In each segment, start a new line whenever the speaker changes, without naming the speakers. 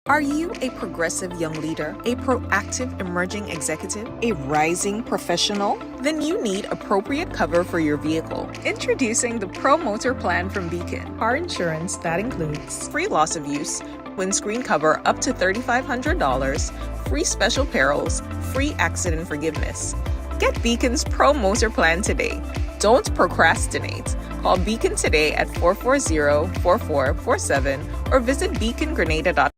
Are you a progressive young leader, a proactive emerging executive, a rising professional? Then you need appropriate cover for your vehicle. Introducing the Pro Motor Plan from Beacon. Car insurance that includes free loss of use, windscreen cover up to $3,500, free special perils, free accident forgiveness. Get Beacon's Pro Motor Plan today. Don't procrastinate. Call Beacon today at 440-4447 or visit beacongrenada.com.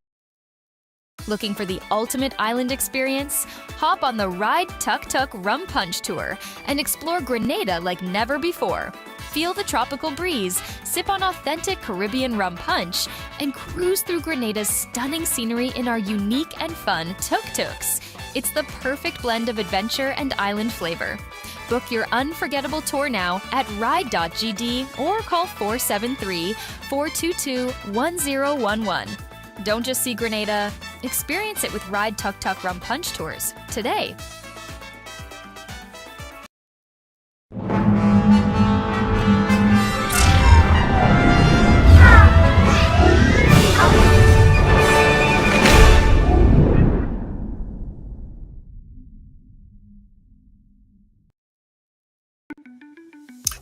Looking for the ultimate island experience? Hop on the Ride Tuk Tuk Rum Punch Tour and explore Grenada like never before. Feel the tropical breeze, sip on authentic Caribbean rum punch, and cruise through Grenada's stunning scenery in our unique and fun tuk-tuks. It's the perfect blend of adventure and island flavor. Book your unforgettable tour now at ride.gd or call 473-422-1011. Don't just see Grenada, experience it with Ride Tuk Tuk Rum Punch Tours today.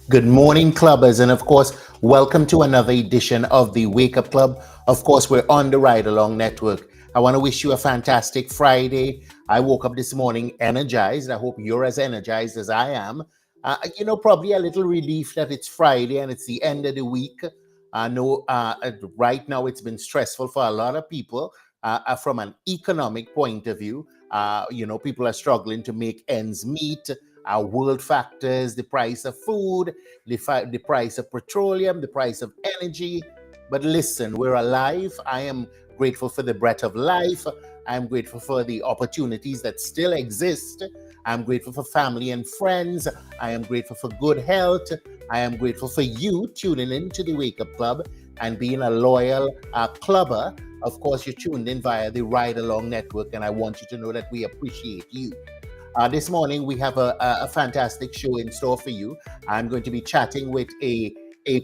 Good morning, clubbers, and of course, welcome to another edition of the Wake Up Club. Of course, we're on the Ride Along Network. I want to wish you a fantastic Friday. I woke up this morning energized. I hope you're as energized as I am. Probably a little relief that it's Friday and it's the end of the week. I know right now it's been stressful for a lot of people from an economic point of view. People are struggling to make ends meet. World factors, the price of food, the price of petroleum, the price of energy. But listen, we're alive. I am grateful for the breath of life. I'm grateful for the opportunities that still exist. I'm grateful for family and friends. I am grateful for good health. I am grateful for you tuning into the Wake Up Club and being a loyal clubber. Of course, you're tuned in via the Ride Along Network, and I want you to know that we appreciate you. This morning, we have a fantastic show in store for you. I'm going to be chatting with a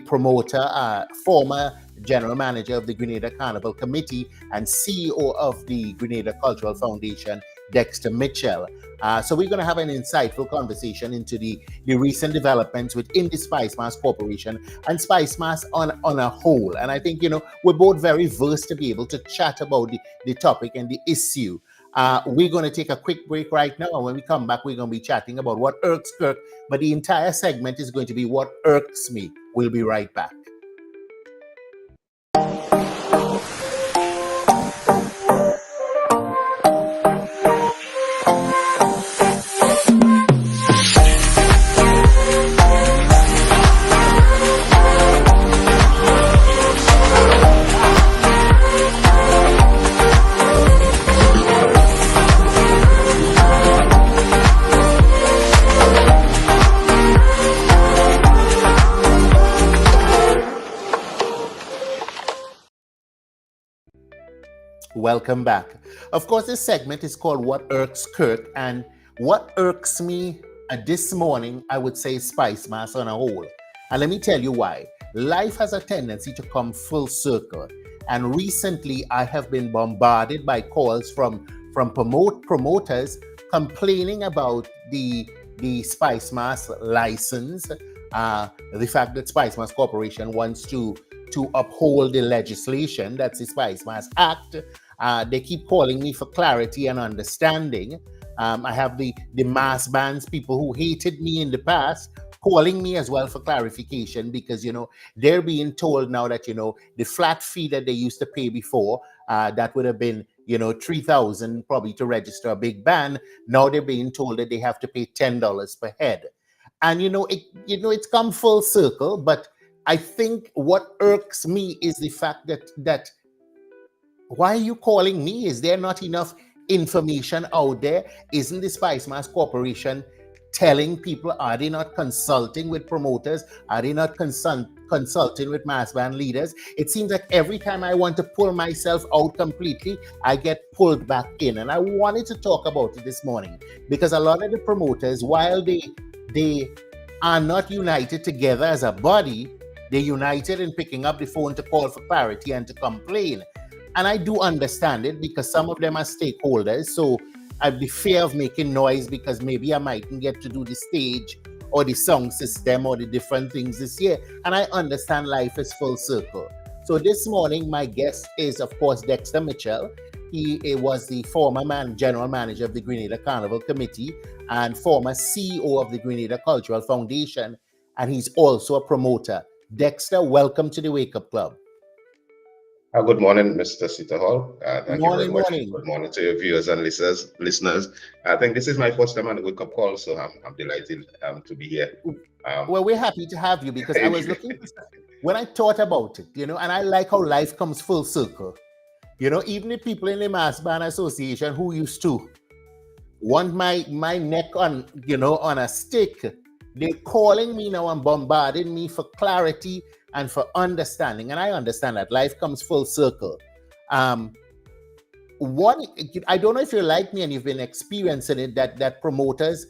promoter, former general manager of the Grenada Carnival Committee and CEO of the Grenada Cultural Foundation, Dexter Mitchell. So we're going to have an insightful conversation into the recent developments within the Spice Mass Corporation and Spice Mass on a whole. And I think, we're both very versed to be able to chat about the topic and the issue. We're going to take a quick break right now, and when we come back, we're going to be chatting about what irks Kirk, but the entire segment is going to be what irks me. We'll be right back. Welcome back. Of course, this segment is called What Irks Kirk, and what irks me this morning, I would say Spice Mass on a whole. And let me tell you why. Life has a tendency to come full circle. And recently, I have been bombarded by calls from promoters complaining about the Spice Mass license, the fact that Spice Mass Corporation wants to uphold the legislation, that's the Spice Mass Act. They keep calling me for clarity and understanding. I have the mass bands, people who hated me in the past, calling me as well for clarification because, they're being told now that, the flat fee that they used to pay before, that would have been, $3,000 probably to register a big band. Now they're being told that they have to pay $10 per head. And, it's come full circle, but I think what irks me is the fact that why are you calling me? Is there not enough information out there? Isn't the Spice Mass Corporation telling people, are they not consulting with promoters? Are they not consulting with mass band leaders? It seems like every time I want to pull myself out completely, I get pulled back in. And I wanted to talk about it this morning because a lot of the promoters, while they are not united together as a body, they're united in picking up the phone to call for clarity and to complain. And I do understand it because some of them are stakeholders. So I'd be fear of making noise because maybe I mightn't get to do the stage or the song system or the different things this year. And I understand life is full circle. So this morning, my guest is, of course, Dexter Mitchell. He was the former general manager of the Grenada Carnival Committee and former CEO of the Grenada Cultural Foundation. And he's also a promoter. Dexter, welcome to the Wake Up Club.
Good morning, Mr. Sita Hall. Thank you very much.
Morning.
Good morning to your viewers and listeners. I think this is my first time on the Wake Up Call, so I'm delighted to be here.
Well, we're happy to have you because I was looking when I thought about it, and I like how life comes full circle. Even the people in the Mass Band Association who used to want my neck on, on a stick, they're calling me now and bombarding me for clarity and for understanding. And I understand that life comes full circle. What I don't know if you're like me and you've been experiencing it, that promoters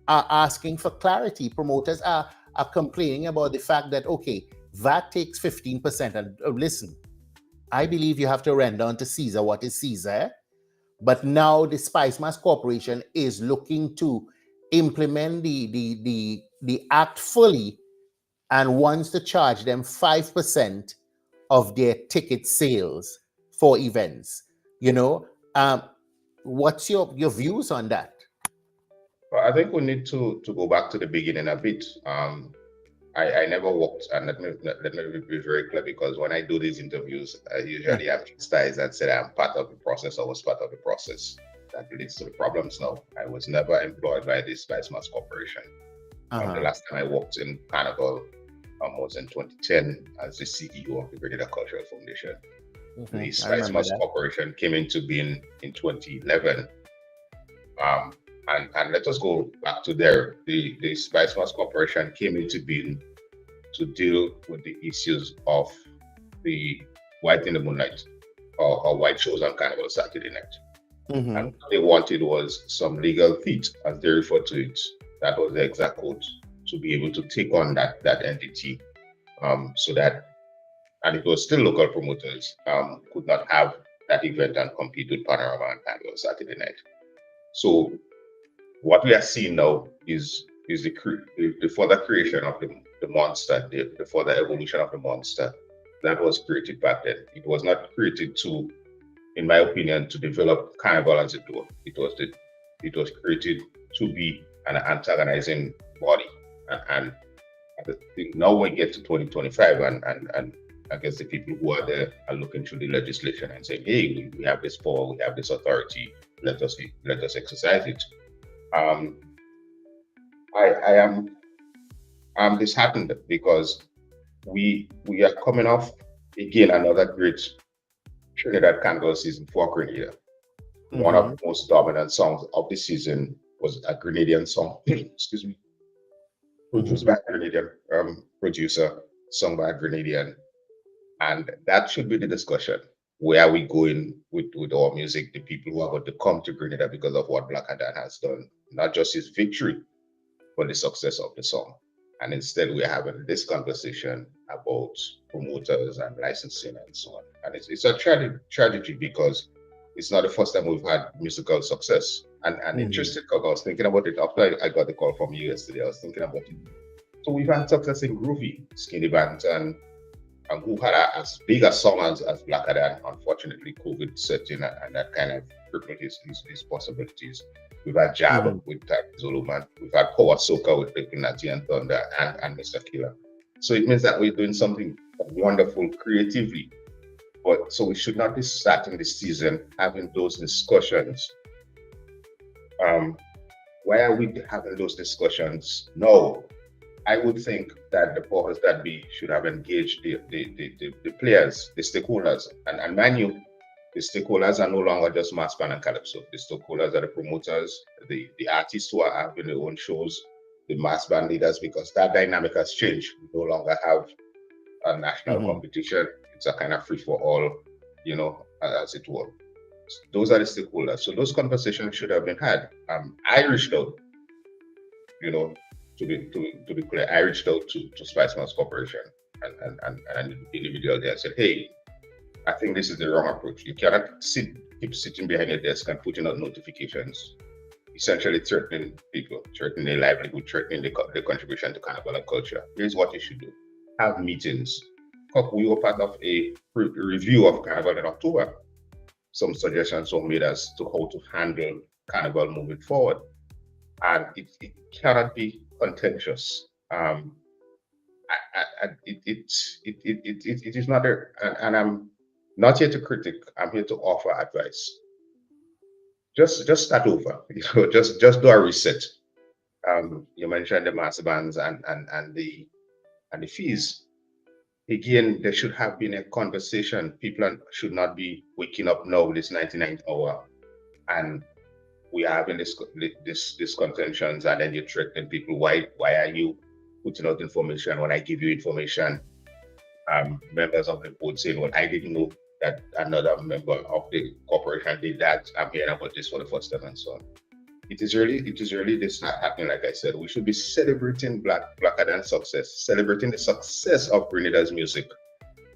are asking for clarity. Promoters are complaining about the fact that, okay, VAT takes 15%. And listen, I believe you have to render unto Caesar what is Caesar. But now the Spice Mass Corporation is looking to implement the act fully and wants to charge them 5% of their ticket sales for events. What's your views on that?
Well, I think we need to go back to the beginning a bit. I never worked, and let me be very clear, because when I do these interviews, I usually have styles that say I'm part of the process or was part of the process. That leads to the problems now. I was never employed by the Spice Mass Corporation. The last time I worked in Carnival was in 2010 as the CEO of the Grenada Cultural Foundation. The Spice Mass Corporation came into being in 2011. And let us go back to there. The Spice Mass Corporation came into being to deal with the issues of the White in the Moonlight or white shows on Carnival Saturday night. And what they wanted was some legal feet, as they refer to it. That was the exact quote, to be able to take on that entity, so that, and it was still local promoters, could not have that event and compete with Panorama and Carnival Saturday night. So what we are seeing now is the further creation of the monster, the further evolution of the monster that was created back then. It was not created to, in my opinion, to develop Carnival as it was. It was created to be an antagonizing body. And I think now we get to 2025, and I guess the people who are there are looking through the legislation and saying, hey, we have this power, we have this authority, let us exercise it. I am disheartened because we are coming off again another great Trinidad Carnival season for Grenada. One of the most dominant songs of the season was a Grenadian song, excuse me, produced by a Grenadian producer, sung by a Grenadian. And that should be the discussion. Where are we going with our music? The people who are going to come to Grenada because of what Black Adam has done, not just his victory, but the success of the song. And instead, we're having this conversation about promoters and licensing and so on. And it's a tragedy because it's not the first time we've had musical success. And interesting, because I was thinking about it after I got the call from you yesterday. I was thinking about it. So we've had success in Groovy, Skinny Band, and who had as big a song as Black Adam. Unfortunately, COVID set in and that kind of crippled his possibilities. We've had Jab with Zuluman. We've had Power Soca with Nati and Thunder and Mr. Killer. So it means that we're doing something wonderful creatively. But so we should not be starting this season having those discussions. Why are we having those discussions? No. I would think that the powers that be should have engaged the players, the stakeholders. And mind you, the stakeholders are no longer just Mass Band and Calypso. The stakeholders are the promoters, the artists who are having their own shows, the Mass Band leaders, because that dynamic has changed. We no longer have a national competition. It's a kind of free for all, as it were. Those are the stakeholders. So those conversations should have been had. I reached out, to be clear, I reached out to Spice Mass Corporation and an individual there said, hey, I think this is the wrong approach. You cannot keep sitting behind your desk and putting out notifications, essentially threatening people, threatening their livelihood, threatening the contribution to Carnival and culture. Here's what you should do: have meetings. Kirk, we were part of a review of Carnival in October. Some suggestions were made as to how to handle Carnival moving forward, and it cannot be contentious. It is not a, and I'm not here to critic. I'm here to offer advice. Just start over. Just do a reset. You mentioned the master bands and the fees. Again, there should have been a conversation. People should not be waking up now this 99th hour, and we are having this contentions, and then you're threatening people. Why are you putting out information when I give you information? Members of the board saying, well, I didn't know that another member of the corporation did that. I'm hearing about this for the first time, and so on. It is really this not happening. Like I said, we should be celebrating Black Adam success, celebrating the success of Grenada's music,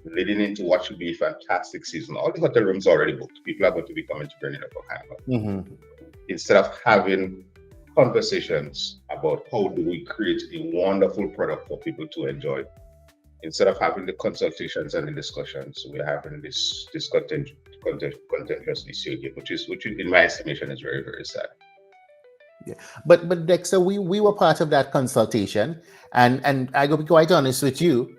leading into what should be a fantastic season. All the hotel rooms are already booked. People are going to be coming to Grenada for Carnival.
Mm-hmm.
Instead of having conversations about how do we create a wonderful product for people to enjoy, instead of having the consultations and the discussions, we're having this contentious issue again, which in my estimation is very, very sad.
Yeah. But Dexter, we were part of that consultation, and I gotta be quite honest with you.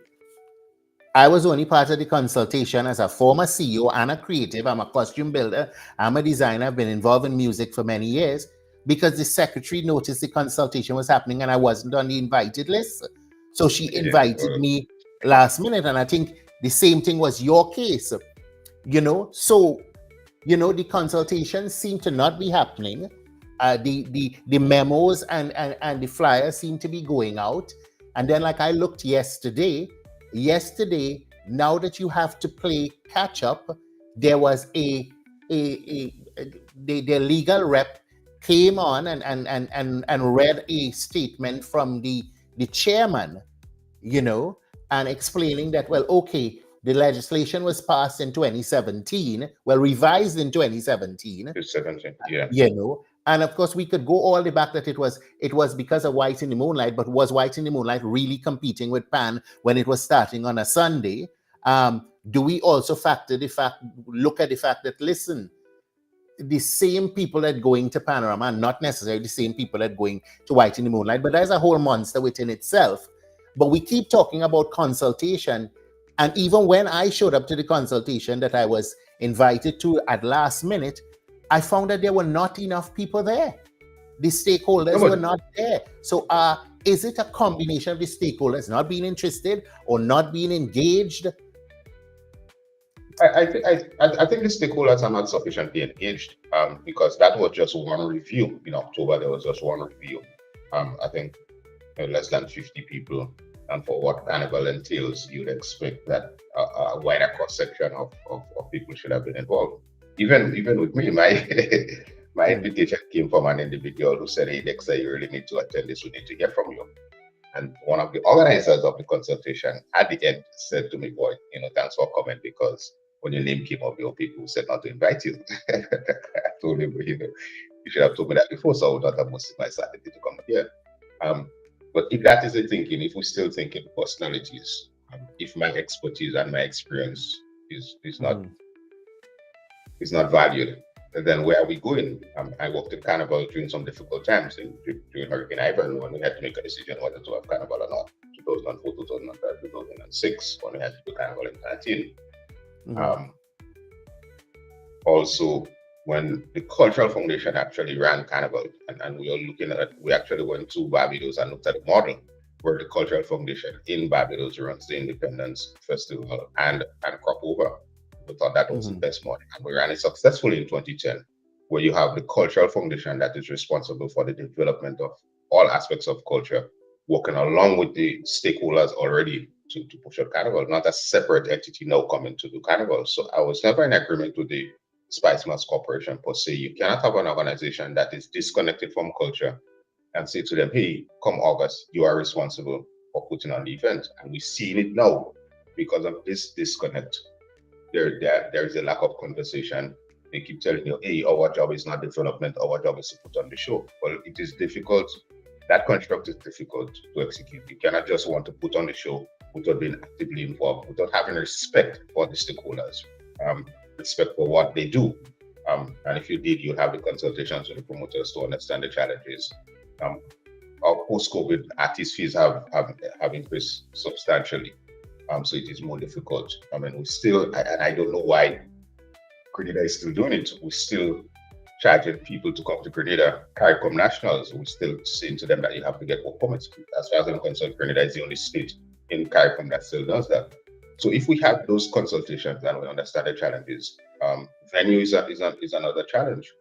I was only part of the consultation as a former CEO and a creative. I'm a costume builder. I'm a designer. I've been involved in music for many years, because the secretary noticed the consultation was happening and I wasn't on the invited list. So she invited me last minute, and I think the same thing was your case. So the consultations seem to not be happening. The memos and the flyers seem to be going out, and then like I looked yesterday, now that you have to play catch up, there was the legal rep came on and read a statement from the chairman, and explaining that, well, okay, the legislation was passed in 2017, revised in 2017.
Yeah.
And of course, we could go all the back that it was because of White in the Moonlight, but was White in the Moonlight really competing with Pan when it was starting on a Sunday? Do we also look at the fact that, listen, the same people that going to Panorama are not necessarily the same people that going to White in the Moonlight, but there's a whole monster within itself. But we keep talking about consultation, and even when I showed up to the consultation that I was invited to at last minute, I found that there were not enough people there. The stakeholders were not there. So is it a combination of the stakeholders not being interested or not being engaged?
I think the stakeholders are not sufficiently engaged, because that was just one review. In October, there was just one review. I think less than 50 people. And for what Carnival entails, you'd expect that a wider cross-section of people should have been involved. Even with me, my invitation came from an individual who said, hey, Dexter, you really need to attend this. We need to hear from you. And one of the organizers of the consultation at the end said to me, boy, thanks for coming, because when your name came up, there were people who said not to invite you. I told him, you should have told me that before, so I would not have wasted my Saturday to come here. But if that is the thinking, if we're still thinking personalities, if my expertise and my experience is not valued, then where are we going? I worked at Carnival during some difficult times during Hurricane Ivan, when we had to make a decision whether to have Carnival or not. 2004, 2005, 2006, when we had to do Carnival in 2013. Also, when the Cultural Foundation actually ran Carnival, and we actually went to Barbados and looked at the model where the Cultural Foundation in Barbados runs the Independence Festival and Crop Over. We thought that was the best model, and we ran it successfully in 2010, where you have the Cultural Foundation that is responsible for the development of all aspects of culture, working along with the stakeholders already to push out Carnival, not a separate entity now coming to do Carnival. So I was never in agreement with the Spice Mass Corporation per se. You cannot have an organization that is disconnected from culture and say to them, hey, come August, you are responsible for putting on the event. And we've seen it now because of this disconnect. there's a lack of conversation. They keep telling you, hey, our job is not development, our job is to put on the show. Well, it is difficult. That construct is difficult to execute. You cannot just want to put on the show without being actively involved, without having respect for the stakeholders, respect for what they do. And if you did, you have the consultations with the promoters to understand the challenges. Our post-COVID artist fees have increased substantially. So it is more difficult. I mean, we still, and I don't know why Grenada is still doing it. We're still charging people to come to Grenada, CARICOM nationals. We're still saying to them that you have to get work permits. As far as I'm concerned, Grenada is the only state in CARICOM that still does that. So if we have those consultations and we understand the challenges, venue is another challenge.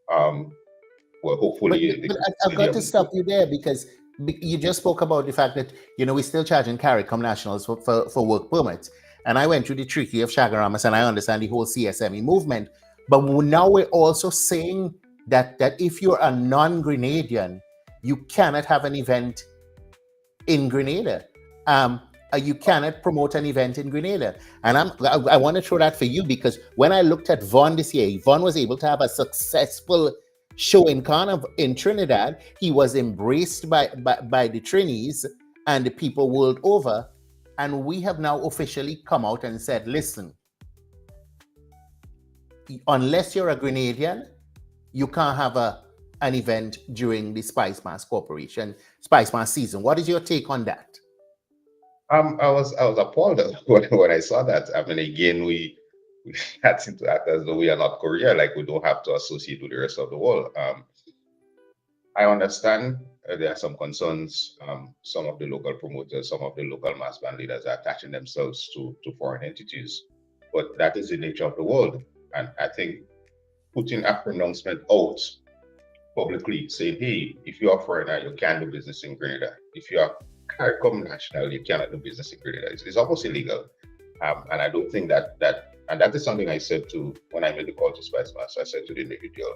Well, hopefully,
but I've got to stop you there because you just spoke about the fact that we're still charging CARICOM nationals for work permits, and I went through the tricky of Shagaramas, and I understand the whole CSME movement. But now we're also saying that if you're a non-Grenadian, you cannot have an event in Grenada. You cannot promote an event in Grenada. And I want to throw that for you because when I looked at Vaughn this year, Vaughn was able to have a successful show in Trinidad. He was embraced by the Trinis and the people world over. And we have now officially come out and said, listen, unless you're a Grenadian, you can't have an event during the Spice Mass Corporation Spice Mass season. What is your take on that?
I was appalled when I saw that. I mean, again, we had to act as though we are not Korea, like we don't have to associate with the rest of the world. I understand there are some concerns. Some of the local promoters, some of the local mass band leaders are attaching themselves to foreign entities, but that is the nature of the world. And I think putting a pronouncement out publicly saying, hey, if you're a foreigner, you can't do business in Grenada. If you're CARICOM national, you cannot do business in Grenada. It's almost illegal. And I don't think that is something I said to, when I made the call to Spice Mass, I said to the individual,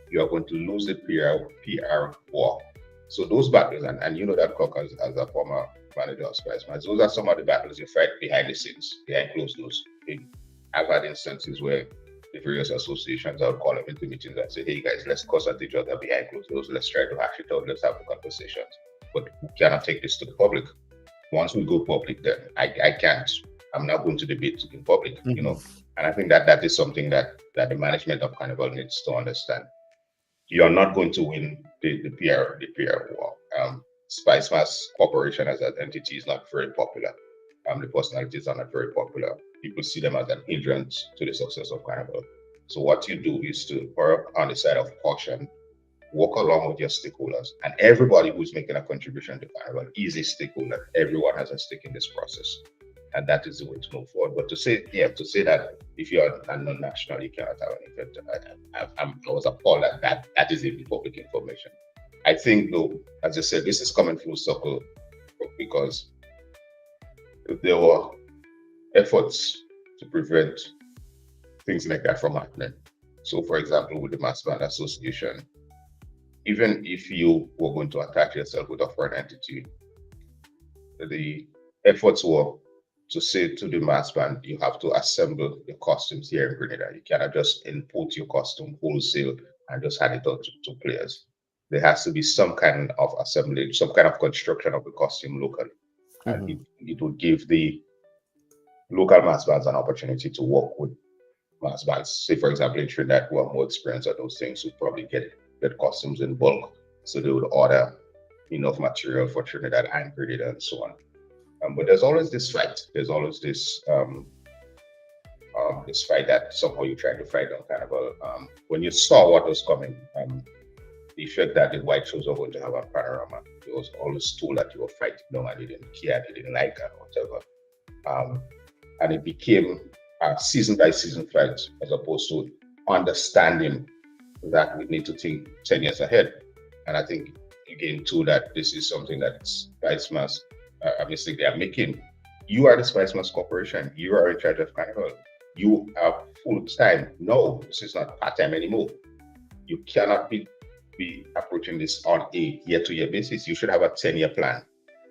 you are going to lose the PR war. So those battles, and you know that Kirk as a former manager of Spice Mass, those are some of the battles you fight behind the scenes, behind closed doors. I've had instances where the various associations, I would call them into meetings and say, hey guys, let's consult each other behind closed doors. Let's try to hash it out. Let's have the conversations. But we cannot take this to the public. Once we go public, then I can't. I'm not going to debate in public, And I think that is something that the management of Carnival needs to understand. You are not going to win the PR war. Spice Mass Corporation as an entity is not very popular. The personalities are not very popular. People see them as an hindrance to the success of Carnival. So what you do is to err on the side of caution, work along with your stakeholders, and everybody who's making a contribution to Carnival is a stakeholder. Everyone has a stake in this process, and that is the way to move forward. But to say that if you're a non-national, you cannot have an event, I was appalled that is even public information. I think, though, as I said, this is coming full circle because there were efforts to prevent things like that from happening. So, for example, with the Mass Band Association, even if you were going to attach yourself with a foreign entity, the efforts were to say to the mass band, you have to assemble your costumes here in Grenada. You cannot just import your costume wholesale and just hand it out to players. There has to be some kind of assembly, some kind of construction of the costume locally. Mm-hmm. And it would give the local mass bands an opportunity to work with mass bands. Say, for example, in Trinidad, who are more experienced at those things, who probably get costumes in bulk. So they would order enough material for Trinidad and Grenada and so on. But there's always this fight. There's always this this fight that somehow you try to fight on Carnival. When you saw what was coming, the effect that the white shows are going to have on Panorama, it was always told that you were fighting them and they didn't care, they didn't like it or whatever. And it became a season by season fight as opposed to understanding that we need to think 10 years ahead. And I think, again, too, that this is something that Spice Mass, a mistake they are making. You are the Spice Mass Corporation. You are in charge of Carnival. You are full time. No, this is not part-time anymore. You cannot be approaching this on a year-to-year basis. You should have a 10-year plan.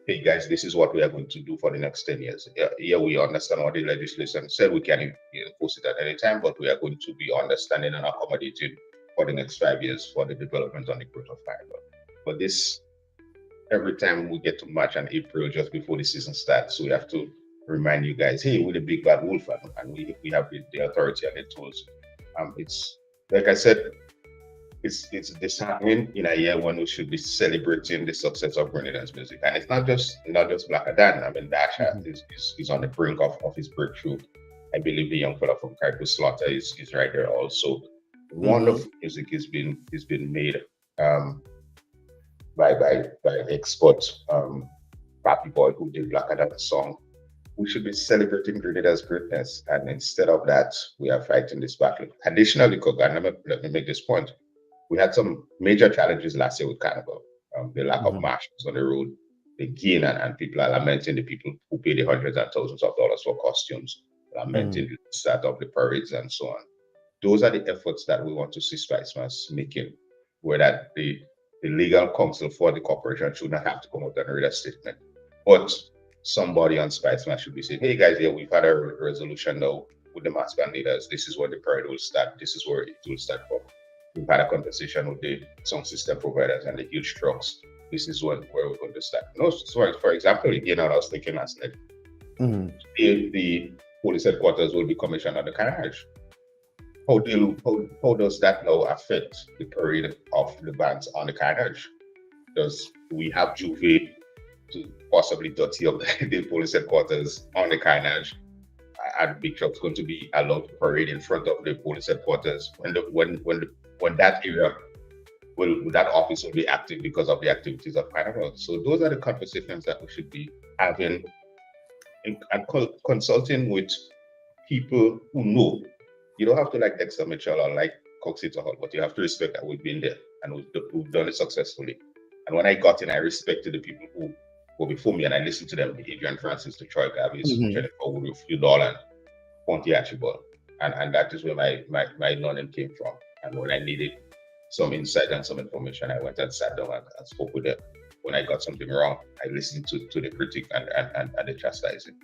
hey guys, this is what we are going to do for the next 10 years. Here we understand what the legislation said. We can enforce it at any time, but we are going to be understanding and accommodating for the next 5 years for the development and the growth of Canada. But this, every time we get to March and April, just before the season starts, we have to remind you guys, hey, we're the big bad wolf, and we have the authority and the tools. It's like I said, it's disheartening in a year when we should be celebrating the success of Grenadians music, and it's not just Black Adan. I mean, Dasha is on the brink of his breakthrough. I believe the young fella from Kirk Slaughter is right there also. Wonderful music is being made by expert Pappy Boy who did Black Adan song. We should be celebrating Grenada's greatness, and instead of that, we are fighting this battle. Additionally, Kirk, and let me make this point. We had some major challenges last year with Carnival. The lack of marshals on the road, the gain, and people are lamenting the people who pay the hundreds and thousands of dollars for costumes, lamenting the start of the parades and so on. Those are the efforts that we want to see Spicemas making, where that the legal counsel for the corporation should not have to come out and read a statement. But somebody on Spicemas should be saying, hey guys, yeah, we've had a resolution now with the mass band leaders. This is where the parade will start. This is where it will start from. We've had a conversation with the sound system providers and the huge trucks. This is where we're going to start. No, so for example, again, I was thinking last night, the police headquarters will be commissioned on the carriage. How does that now affect the parade of the bands on the carriage? Does we have Juve to possibly dirty up the police headquarters on the carriage? Are the big trucks going to be allowed to parade in front of the police headquarters when that area that office will be active because of the activities of Carnival? So those are the conversations that we should be having and consulting with people who know. You don't have to like Dexter Mitchell or like Coxeter Hall, but you have to respect that we've been there and we've done it successfully. And when I got in, I respected the people who were before me, and I listened to them: Adrian Francis, the Troy Gavis, Jennifer Woodruff, Hugh Dolan, Ponty Archibald, and that is where my learning came from. And when I needed some insight and some information, I went and sat down and spoke with them. When I got something wrong, I listened to the critic and the chastising.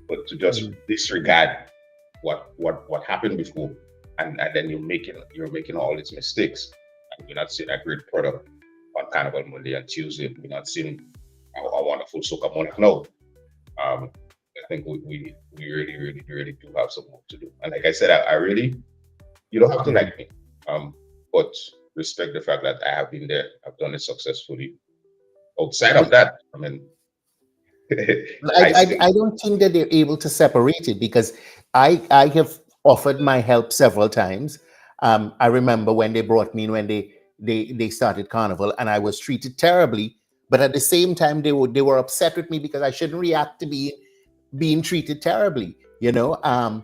But to just disregard what happened before, and then you're making all these mistakes, and we're not seeing a great product on Carnival Monday and Tuesday. We're not seeing a wonderful soca month now. I think we really do have some work to do. And like I said, I really, you don't have to like me, but respect the fact that I have been there. I've done it successfully. Outside of that, I mean,
I don't think that they're able to separate it, because I have offered my help several times. I remember when they brought me in, when they started Carnival, and I was treated terribly. But at the same time, they were upset with me because I shouldn't react to being treated terribly. You know,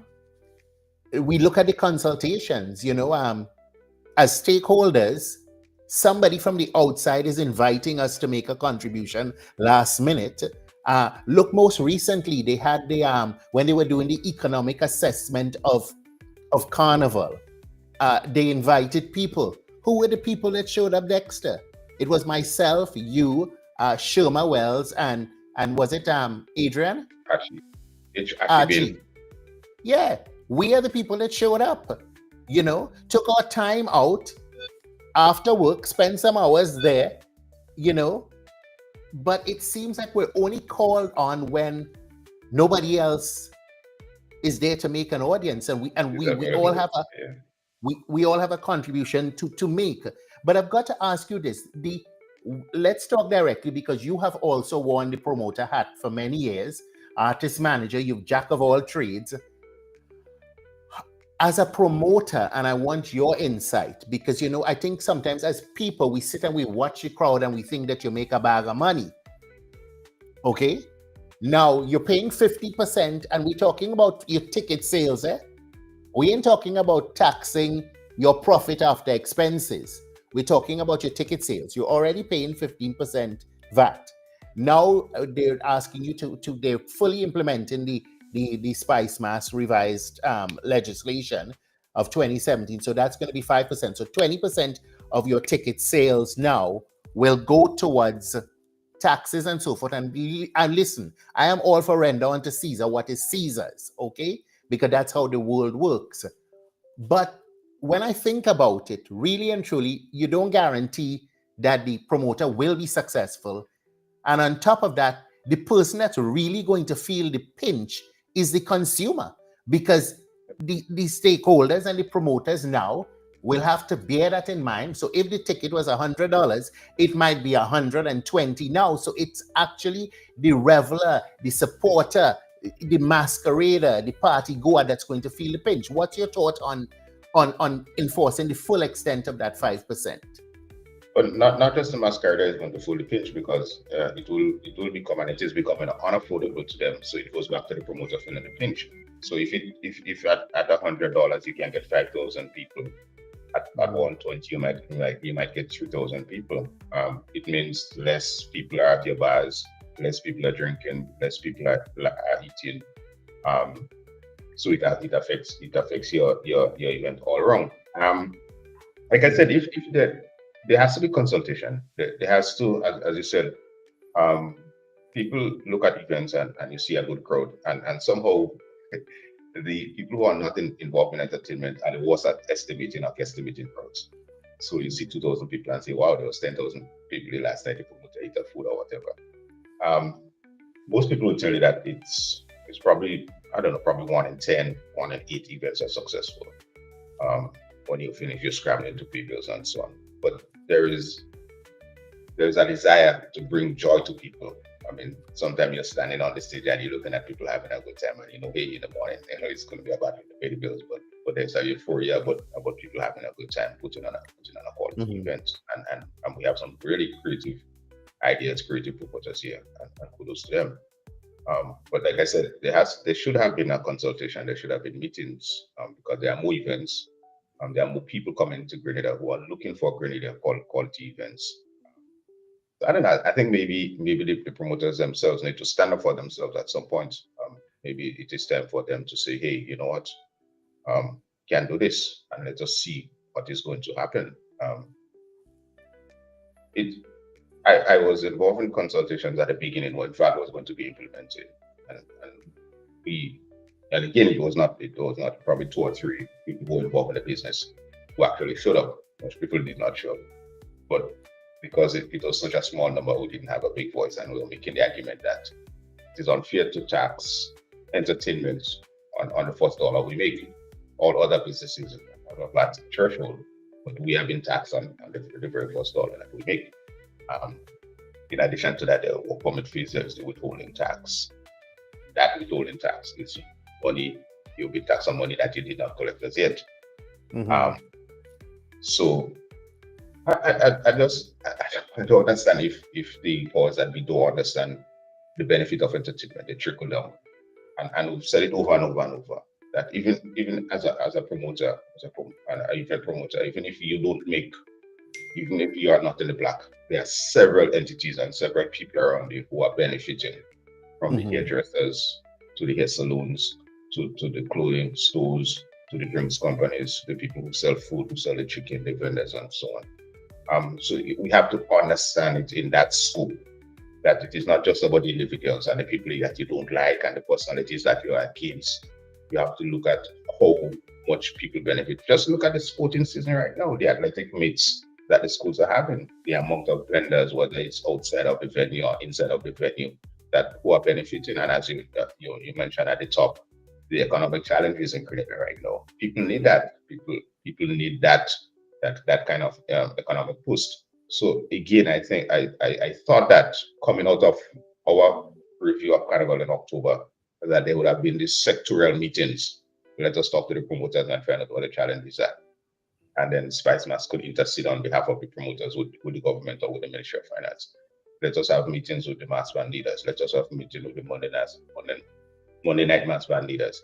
we look at the consultations. You know, as stakeholders, somebody from the outside is inviting us to make a contribution last minute. Look, most recently they had when they were doing the economic assessment of Carnival, they invited people. Who were the people that showed up, Dexter? It was myself, you, Sherma Wells, and was it Adrian?
Archie.
Yeah, we are the people that showed up. You know, took our time out after work, spent some hours there. You know, but it seems like we're only called on when nobody else is there to make an audience, and we all have we all have a contribution to make. But I've got to ask you this: let's talk directly, because you have also worn the promoter hat for many years, artist manager. You've jack of all trades. As a promoter, and I want your insight, because, you know, I think sometimes as people, we sit and we watch the crowd and we think that you make a bag of money. Okay? Now, you're paying 50%, and we're talking about your ticket sales, eh? We ain't talking about taxing your profit after expenses. We're talking about your ticket sales. You're already paying 15% VAT. Now, they're asking you they're fully implementing the Spicemas revised legislation of 2017. So that's going to be 5%. So 20% of your ticket sales now will go towards taxes and so forth. And listen, I am all for render unto Caesar what is Caesar's, okay? Because that's how the world works. But when I think about it, really and truly, you don't guarantee that the promoter will be successful. And on top of that, the person that's really going to feel the pinch is the consumer, because the stakeholders and the promoters now will have to bear that in mind. So if the ticket was $100, it might be $120 now. So it's actually the reveler, the supporter, the masquerader, the party goer that's going to feel the pinch. What's your thought on enforcing the full extent of that 5%?
But not just the masquerader is going to fully pinch, because it will become, and it is becoming unaffordable to them. So it goes back to the promoter feeling the pinch. So if at $100 you can get 5,000 people, at 120 you might get 2,000 people. It means less people are at your bars, less people are drinking, less people are eating. So it affects your event all around. Like I said, if there has to be consultation. There has to, as you said, people look at events and you see a good crowd, and somehow the people who are not involved in entertainment are the worst at estimating or guesstimating crowds. So you see 2,000 people and say, wow, there was 10,000 people the last night, the promoter ate their food or whatever. Most people will tell you that it's probably, I don't know, probably 1 in 10, 1 in 8 events are successful. When you finish, you're scrambling to previews and so on. But there's a desire to bring joy to people. I mean, sometimes you're standing on the stage and you're looking at people having a good time, and hey, in the morning, it's going to be about to pay the bills, but there's a euphoria about people having a good time, putting on a quality event, and we have some really creative ideas, creative proposals here, and kudos to them. But like I said, there should have been a consultation, there should have been meetings, because there are more events. There are more people coming to Grenada who are looking for Grenada quality events. I don't know. I think maybe the promoters themselves need to stand up for themselves at some point. Maybe it is time for them to say, hey, you know what, can do this, and let us see what is going to happen. I was involved in consultations at the beginning when FAD was going to be implemented, and again, it was not probably 2 or 3 people who were involved in the business who actually showed up. Most people did not show up, but because it was such a small number who didn't have a big voice, and we were making the argument that it is unfair to tax entertainment on the first dollar we make. All other businesses have a flat threshold, but we have been taxed on the very first dollar that we make. In addition to that, there were permit fees, there's the withholding tax. That withholding tax is money, you'll be taxed on money that you did not collect as yet. So I don't understand if the powers that we don't understand the benefit of entertainment, they trickle down. And we've said it over and over and over, that even as a promoter, an event promoter, even if you are not in the black, there are several entities and several people around you who are benefiting from the hairdressers to the hair salons, to the clothing stores, to the drinks companies, the people who sell food, who sell the chicken, the vendors, and so on. So we have to understand it in that scope, that it is not just about the individuals and the people that you don't like and the personalities that you are against. You have to look at how much people benefit. Just look at the sporting season right now, the athletic meets that the schools are having, the amount of vendors, whether it's outside of the venue or inside of the venue, that who are benefiting. And as you mentioned at the top, the economic challenges in Grenada right now. People need that. People need that kind of economic boost. So again, I think I thought that coming out of our review of Carnival in October, that there would have been these sectorial meetings. Let us talk to the promoters and find out what the challenges are. And then Spice Mass could intercede on behalf of the promoters with the government or with the Ministry of Finance. Let us have meetings with the mass band leaders. Let us have meetings with the Monday night mass band leaders.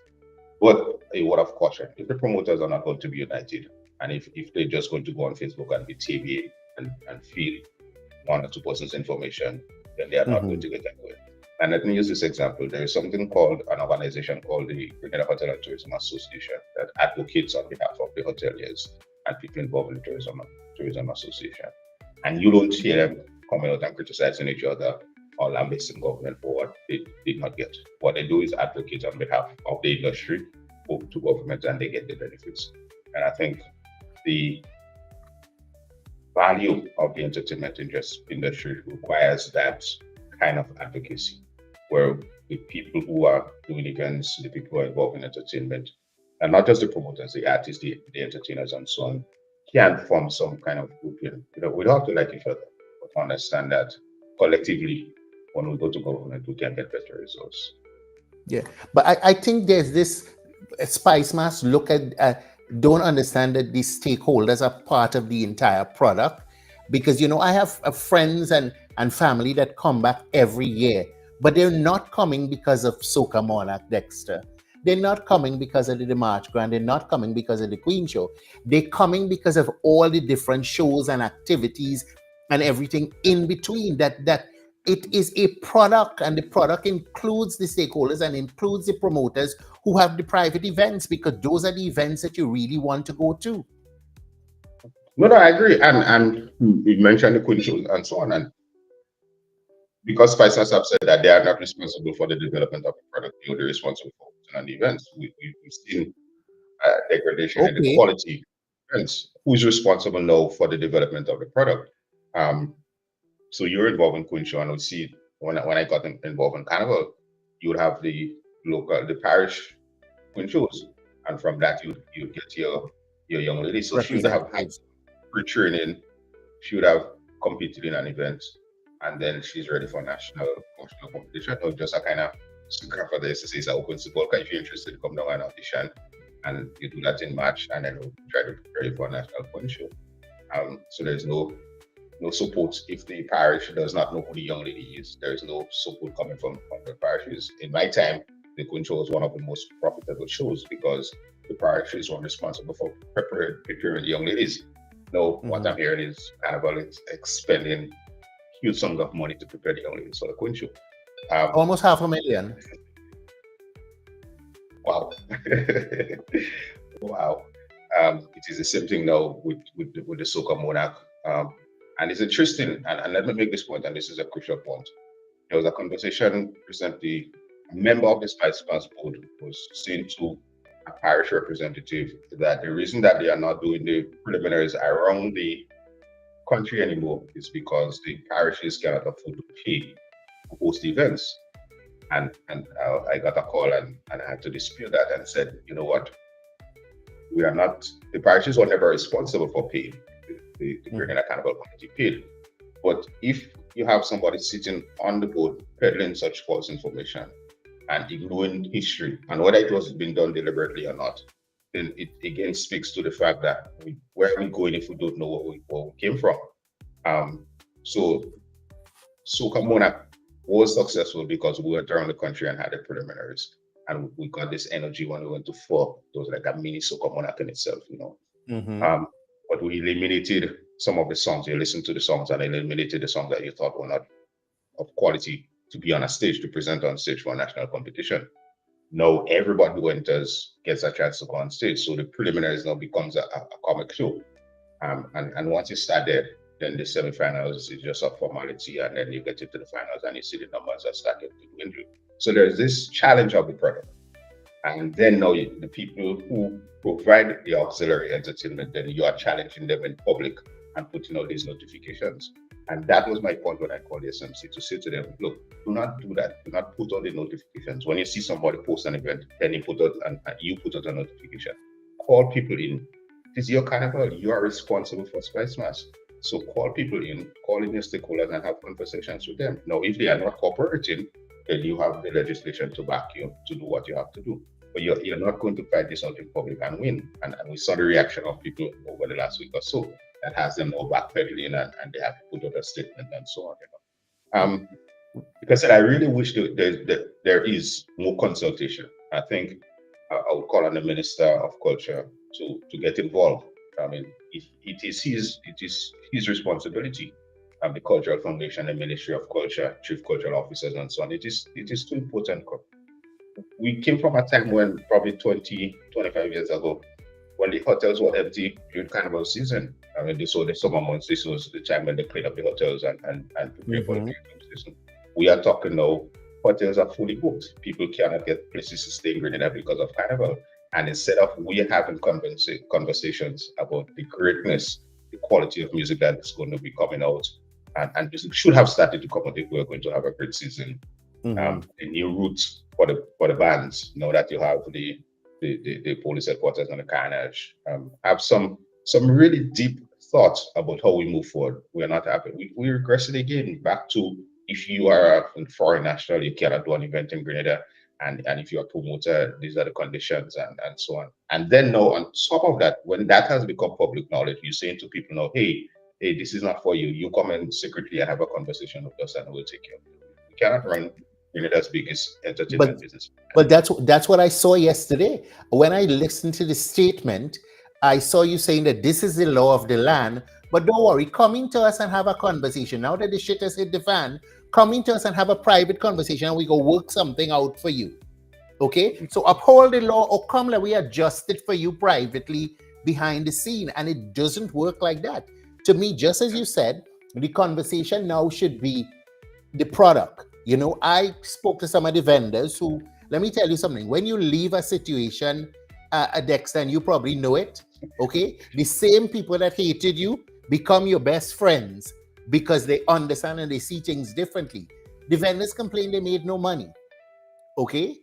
But a word of caution, if the promoters are not going to be united, and if they're just going to go on Facebook and be TV and feed 1 or 2 persons information, then they are not going to get anywhere. And let me use this example. There is something called an organization called the Grenada Hotel and Tourism Association that advocates on behalf of the hoteliers and people involved in the Tourism Association. And you don't hear them coming out and criticizing each other or lambasting government for what they did not get. What they do is advocate on behalf of the industry to government, and they get the benefits. And I think the value of the entertainment industry requires that kind of advocacy, where the people who are doing events, the people who are involved in entertainment, and not just the promoters, the artists, the entertainers, and so on, can form some kind of group. We don't have to like each other, but understand that collectively, when we go to government, we can get better results.
Yeah, but I think there's this Spice Mass look at don't understand that these stakeholders are part of the entire product, because I have friends and family that come back every year, but they're not coming because of Soca Monarch Dexter. They're not coming because of the March Grand. They're not coming because of the Queen Show. They're coming because of all the different shows and activities and everything in between. That it is a product, and the product includes the stakeholders and includes the promoters who have the private events, because those are the events that you really want to go to.
No, I agree. And we mentioned the Queen Shows and so on. And because Spices have said that they are not responsible for the development of the product, they're responsible for putting on the events. We've seen degradation in the quality of events. Who's responsible now for the development of the product? So you're involved in Queen Show, and we see when I got involved in Carnival, you would have the parish Queen Shows, and from that you get your young lady. So she would have had pre-training, she would have competed in an event, and then she's ready for national competition. Or just a kind of for the SSA is an open support. If you're interested, come down and audition, and you do that in March, and then we'll try to prepare you for a national Queen Show. So there's no support if the parish does not know who the young lady is. There is no support coming from the parishes. In my time, the Queen Show was one of the most profitable shows because the parishes were responsible for preparing the young ladies. Now, what I'm hearing is Carnival is expending huge sums of money to prepare the young ladies for the Queen Show.
Almost $500,000.
Wow. Wow. It is the same thing now with the Soca Monarch. And it's interesting, and let me make this point, and this is a crucial point. There was a conversation recently, a member of the Spice Mass board was saying to a parish representative that the reason that they are not doing the preliminaries around the country anymore is because the parishes cannot afford to pay to host events. And I got a call and I had to dispute that and said, you know what, the parishes were never responsible for paying. The Grenada Carnival Committee paid. But if you have somebody sitting on the board peddling such false information and ignoring history, and whether it was being done deliberately or not, then it again speaks to the fact that where are we going if we don't know where we came from? So Soca Monarch was successful because we went around the country and had the preliminaries, and we got this energy when we went to 4. It was like a mini Soca Monarch in itself, But we eliminated some of the songs. You listen to the songs and eliminated the songs that you thought were not of quality to be on a stage, to present on stage for a national competition. Now everybody who enters gets a chance to go on stage. So the preliminaries now becomes a comic show. And once you start there, then the semifinals is just a formality, and then you get into the finals and you see the numbers are starting to dwindle. So there's this challenge of the product. And then now the people who provide the auxiliary entertainment, then you are challenging them in public and putting all these notifications. And that was my point when I called the SMC to say to them, look, do not do that. Do not put all the notifications. When you see somebody post an event, then you put out a notification. Call people in. It is your carnival. You are responsible for Spice Mass. So call people in, call in your stakeholders and have conversations with them. Now, if they are not cooperating, then you have the legislation to back you to do what you have to do. But you're not going to fight this out in public and win. And we saw the reaction of people over the last week or so that has them all backpedaling and they have to put out a statement and so on. Like I said, I really wish there is more consultation. I think I would call on the Minister of Culture to get involved. I mean, it is his responsibility. The Cultural Foundation, the Ministry of Culture, Chief Cultural Officers, and so on. It is too important. We came from a time when probably 20, 25 years ago, when the hotels were empty during Carnival season. I mean, so the summer months, this was the time when they clean up the hotels and prepare for the Carnival season. We are talking now, hotels are fully booked. People cannot get places to stay in Grenada because of Carnival. And instead of we having conversations about the greatness, the quality of music that is going to be coming out, and music should have started to come out if we're going to have a great season. A new route for the bands, that you have the police headquarters and the carnage. Have some really deep thoughts about how we move forward. We're not happy. We regress it again back to, if you are a foreign national, you cannot do an event in Grenada. And if you're a promoter, these are the conditions and so on. And then now on top of that, when that has become public knowledge, you're saying to people now, hey, this is not for you. You come in secretly and have a conversation with us and we'll take care of you. We cannot run Grenada's biggest entertainment business.
But that's what I saw yesterday. When I listened to the statement, I saw you saying that this is the law of the land. But don't worry, coming to us and have a conversation. Now that the shit has hit the fan, coming to us and have a private conversation and we go work something out for you. Okay? So uphold the law, or come let we adjust it for you privately behind the scene. And it doesn't work like that. To me, just as you said, the conversation now should be the product. I spoke to some of the vendors who, let me tell you something, when you leave a situation, Dexter, and you probably know it, okay? The same people that hated you become your best friends because they understand and they see things differently. The vendors complained they made no money, okay?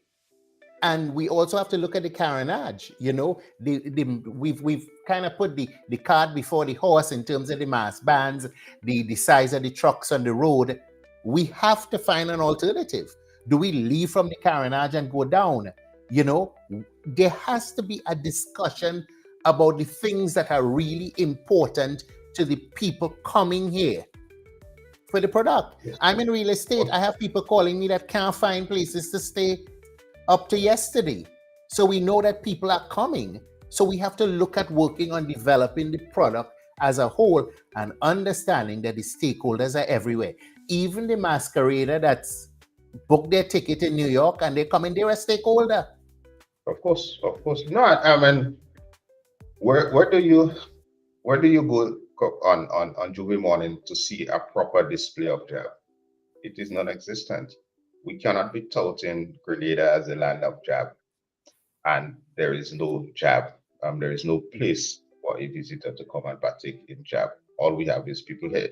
And we also have to look at the carnage. We've kind of put the cart before the horse in terms of the mass bands, the size of the trucks on the road. We have to find an alternative. Do we leave from the carnage and go down? There has to be a discussion about the things that are really important to the people coming here for the product. Yes. I'm in real estate. I have people calling me that can't find places to stay up to yesterday. So we know that people are coming. So we have to look at working on developing the product as a whole and understanding that the stakeholders are everywhere. Even the masquerader that's booked their ticket in New York and they come in, they're a stakeholder.
Of course. No, I mean, where do you go on Jubilee morning to see a proper display of jab? It is non-existent. We cannot be touting Grenada as a land of jab, and there is no jab. There is no place for a visitor to come and partake in jab. All we have is people here.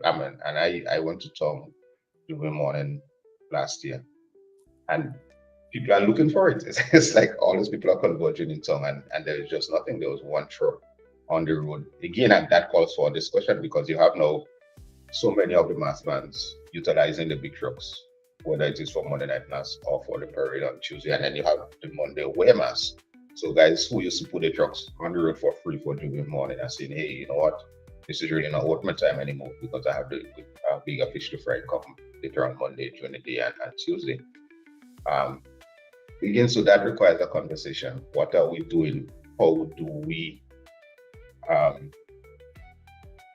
I went to town Jubilee morning last year, and people are looking for it. It's like all these people are converging in town, and there is just nothing. There was one truck on the road. Again, and that calls for a discussion because you have now so many of the mass bands utilizing the big trucks, whether it is for Monday Night Mass or for the parade on Tuesday, and then you have the Monday away mass. So guys who used to put the trucks on the road for free for Jubilee morning are saying, hey, you know what? This is really not worth my time anymore because I have the bigger fish to fry come later on Monday, during the day, and Tuesday. Again, so that requires a conversation. What are we doing? How do we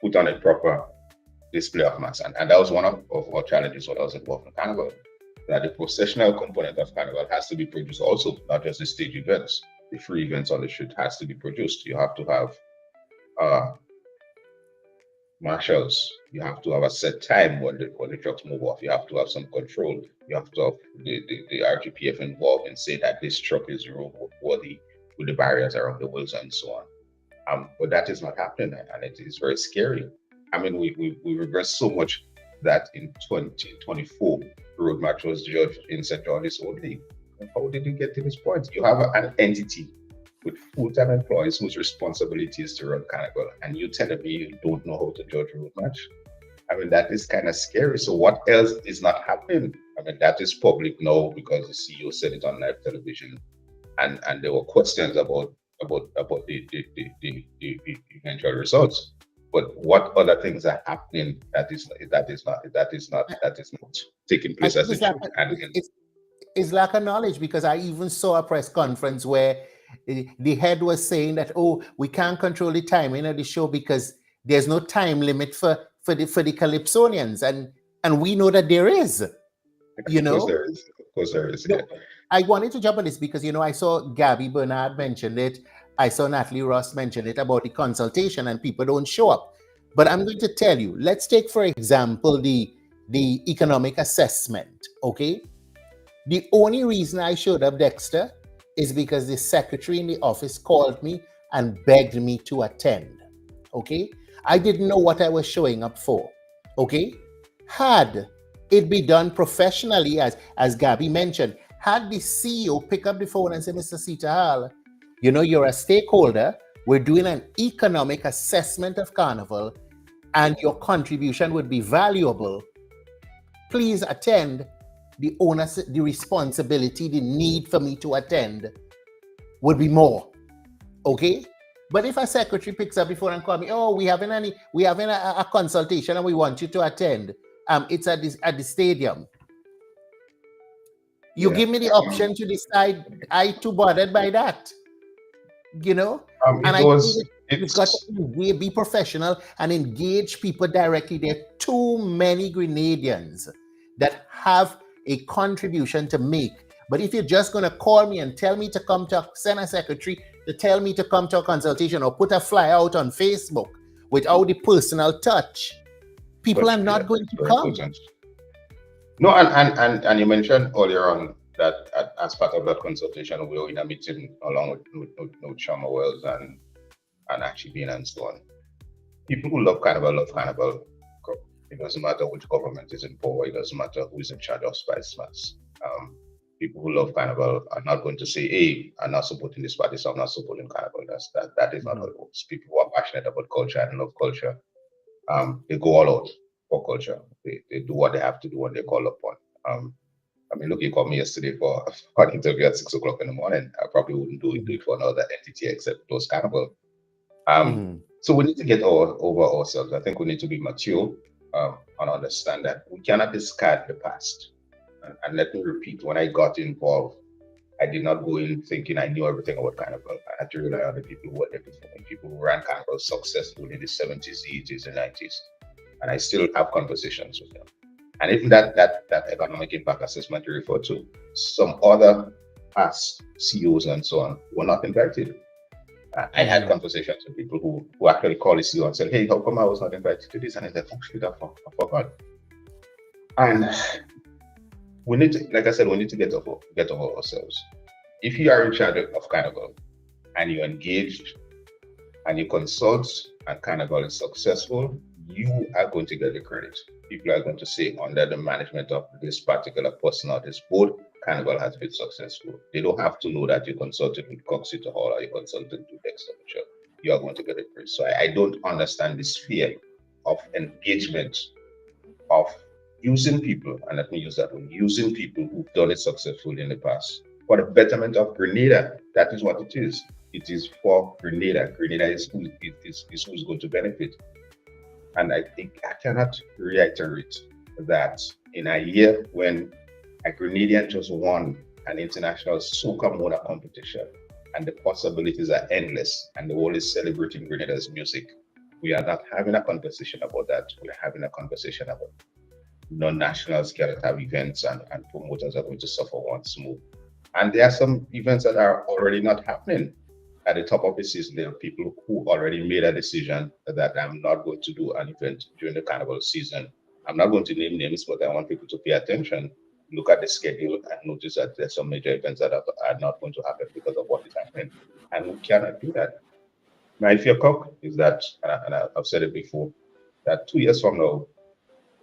put on a proper display of mass? And that was one of our challenges when I was involved in Carnival, that the processional component of Carnival has to be produced also, not just the stage events. The free events on the street has to be produced. You have to have marshals. You have to have a set time when the trucks move off. You have to have some control. You have to have the RGPF involved and say that this truck is roadworthy with the barriers around the wheels and so on. But that is not happening, and it is very scary. I mean, we regress so much that in 2024, Road March was judged in St. George's only. How did you get to this point? You have an entity with full-time employees whose responsibility is to run Carnival, and you telling me you don't know how to judge Road March? I mean, that is kind of scary. So what else is not happening? I mean, that is public now because the CEO said it on live television, and there were questions about the eventual results. But what other things are happening that is not taking place as it should?
It's lack of knowledge, because I even saw a press conference where the head was saying that, oh, we can't control the timing of the show because there's no time limit for the Calypsonians, and we know that there is. You know,
of course there is. Yeah.
I wanted to jump on this because I saw Gabby Bernard mentioned it. I saw Natalie Ross mention it about the consultation and people don't show up. But I'm going to tell you, let's take, for example, the economic assessment, okay? The only reason I showed up, Dexter, is because the secretary in the office called me and begged me to attend, okay? I didn't know what I was showing up for, okay? Had it be done professionally, as Gabby mentioned, had the CEO pick up the phone and say, Mr. Sita, you know, you're a stakeholder, we're doing an economic assessment of Carnival, and your contribution would be valuable. Please attend. The onus, the responsibility, the need for me to attend would be more. Okay? But if a secretary picks up the phone and calls me, oh, we having a consultation and we want you to attend. It's at the stadium. You give me the option to decide. I too bothered by that. You know? You've got to be professional and engage people directly. There are too many Grenadians that have a contribution to make. But if you're just going to call me and tell me to come to send a secretary to tell me to come to a consultation or put a flyer out on Facebook without the personal touch, people are not going to come.
No, and you mentioned earlier on that as part of that consultation, we were in a meeting along with Shama Wells and actually being and so on. People who love Carnival. It doesn't matter which government is in power. It doesn't matter who is in charge of Spice Mass. People who love Carnival are not going to say, hey, I'm not supporting this party, so I'm not supporting Carnival. That is not how it works. People who are passionate about culture and love culture, they go all out for culture. They do what they have to do when they call upon. I mean, look, you called me yesterday for an interview at 6 o'clock in the morning. I probably wouldn't do it for another entity except those Carnival. So we need to get over ourselves. I think we need to be mature and understand that we cannot discard the past. And let me repeat, when I got involved, I did not go in thinking I knew everything about Carnival. I had to rely on the people who were there before me, people who ran Carnival successfully in the 70s, the 80s, and 90s. And I still have conversations with them. And even that economic impact assessment you referred to, some other past CEOs and so on were not invited. I had conversations with people who actually called the CEO and said, hey, how come I was not invited to this? And I said, oh, shit, I forgot. And we need to, like I said, we need to get over ourselves. If you are in charge of Carnival and you're engaged and you consult and Carnival is successful, you are going to get the credit. People are going to say, under the management of this particular person or this board, Carnival has been successful. They don't have to know that you consulted with Coxeter Hall or you consulted with Dexter Mitchell. You are going to get it free. So I don't understand this fear of engagement, of using people, and let me use that word, using people who've done it successfully in the past for the betterment of Grenada. That is what it is. It is for Grenada. Grenada is who's going to benefit. And I think I cannot reiterate that in a year when a Grenadian just won an international soca moda competition and the possibilities are endless and the world is celebrating Grenada's music, we are not having a conversation about that. We're having a conversation about non-nationals cannot have events and promoters are going to suffer once more. And there are some events that are already not happening. At the top of the season, there are people who already made a decision that I'm not going to do an event during the Carnival season. I'm not going to name names, but I want people to pay attention, look at the schedule and notice that there's some major events that are not going to happen because of what is happening. And we cannot do that. My fear, Kirk, is that, and I've said it before, that 2 years from now,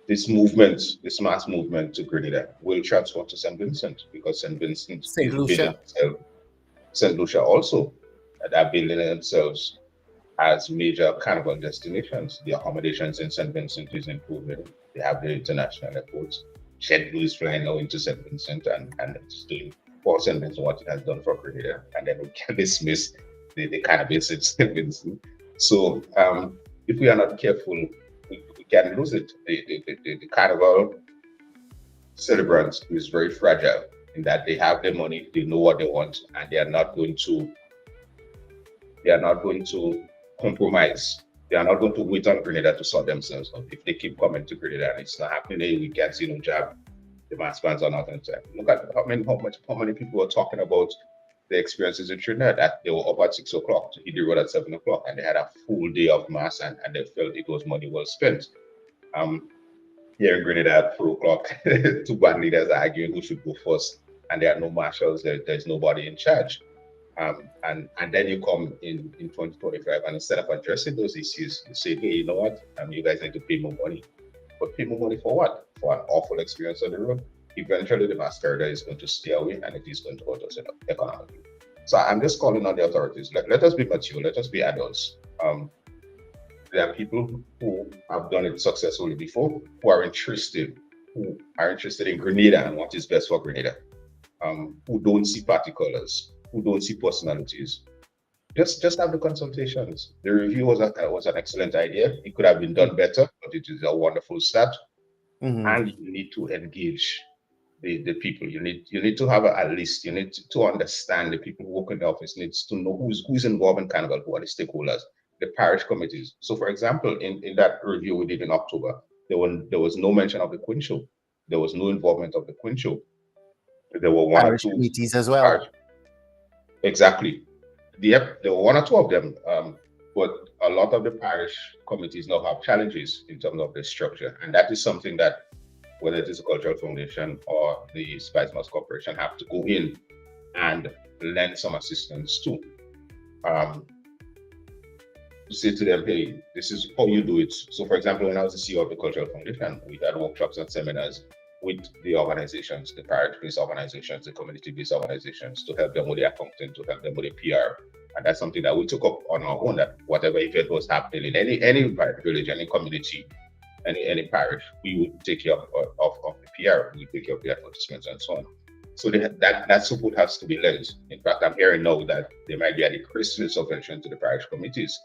this movement, this mass movement to Grenada will transfer to St. Vincent because St. Vincent is building itself. St. Lucia also, are building themselves as major Carnival destinations. The accommodations in St. Vincent is improving. They have the international airports. JetBlue is flying now into St. Vincent and it's doing for St. Vincent what it has done for Grenada. And then we can dismiss the cannabis in St. Vincent. So if we are not careful, we can lose it. The Carnival celebrant is very fragile in that they have the money, they know what they want, and they are not going to compromise. They are not going to wait on Grenada to sort themselves out. If they keep coming to Grenada and it's not happening, we can't see no job. The mass bands are not on time. Look at how many people are talking about the experiences in Trinidad that they were up at 6 o'clock to hit the road at 7 o'clock, and they had a full day of mass, and they felt it was money well spent. Here in Grenada at 4 o'clock, two band leaders are arguing who should go first, and there are no marshals, there's nobody in charge. And then you come in 2025, and instead of addressing those issues, you say, hey, you know what? You guys need to pay more money. But pay more money for what? For an awful experience on the road? Eventually, the masquerader is going to stay away, and it is going to hurt us economically. So I'm just calling on the authorities. Let us be mature. Let us be adults. There are people who have done it successfully before, who are interested in Grenada and what is best for Grenada, who don't see party colors, who don't see personalities. Just have the consultations. The review was an excellent idea. It could have been done better, but it is a wonderful start. And you need to engage the people. You need to have a list. You need to understand the people who work in the office. Needs to know who's involved in Carnival, who are the stakeholders, the parish committees. So, for example, in that review we did in October, there was no mention of the Queen Show. There was no involvement of the Queen Show. There were one
parish
or two
committees as well.
parish. Exactly. Yep, there were one or two of them, but a lot of the parish committees now have challenges in terms of the structure, and that is something that whether it is a cultural foundation or the Spice Mouse Corporation have to go in and lend some assistance to. To say to them, hey, this is how you do it. So, for example, when I was the CEO of the Cultural Foundation, we had workshops and seminars with the organizations, the parish-based organizations, the community-based organizations, to help them with their accounting, to help them with their PR. And that's something that we took up on our own, that whatever event was happening in any village, any community, any parish, we would take care of the PR, we take care of the advertisements and so on. So that support has to be lent. In fact, I'm hearing now that there might be a decrease in subvention to the parish committees.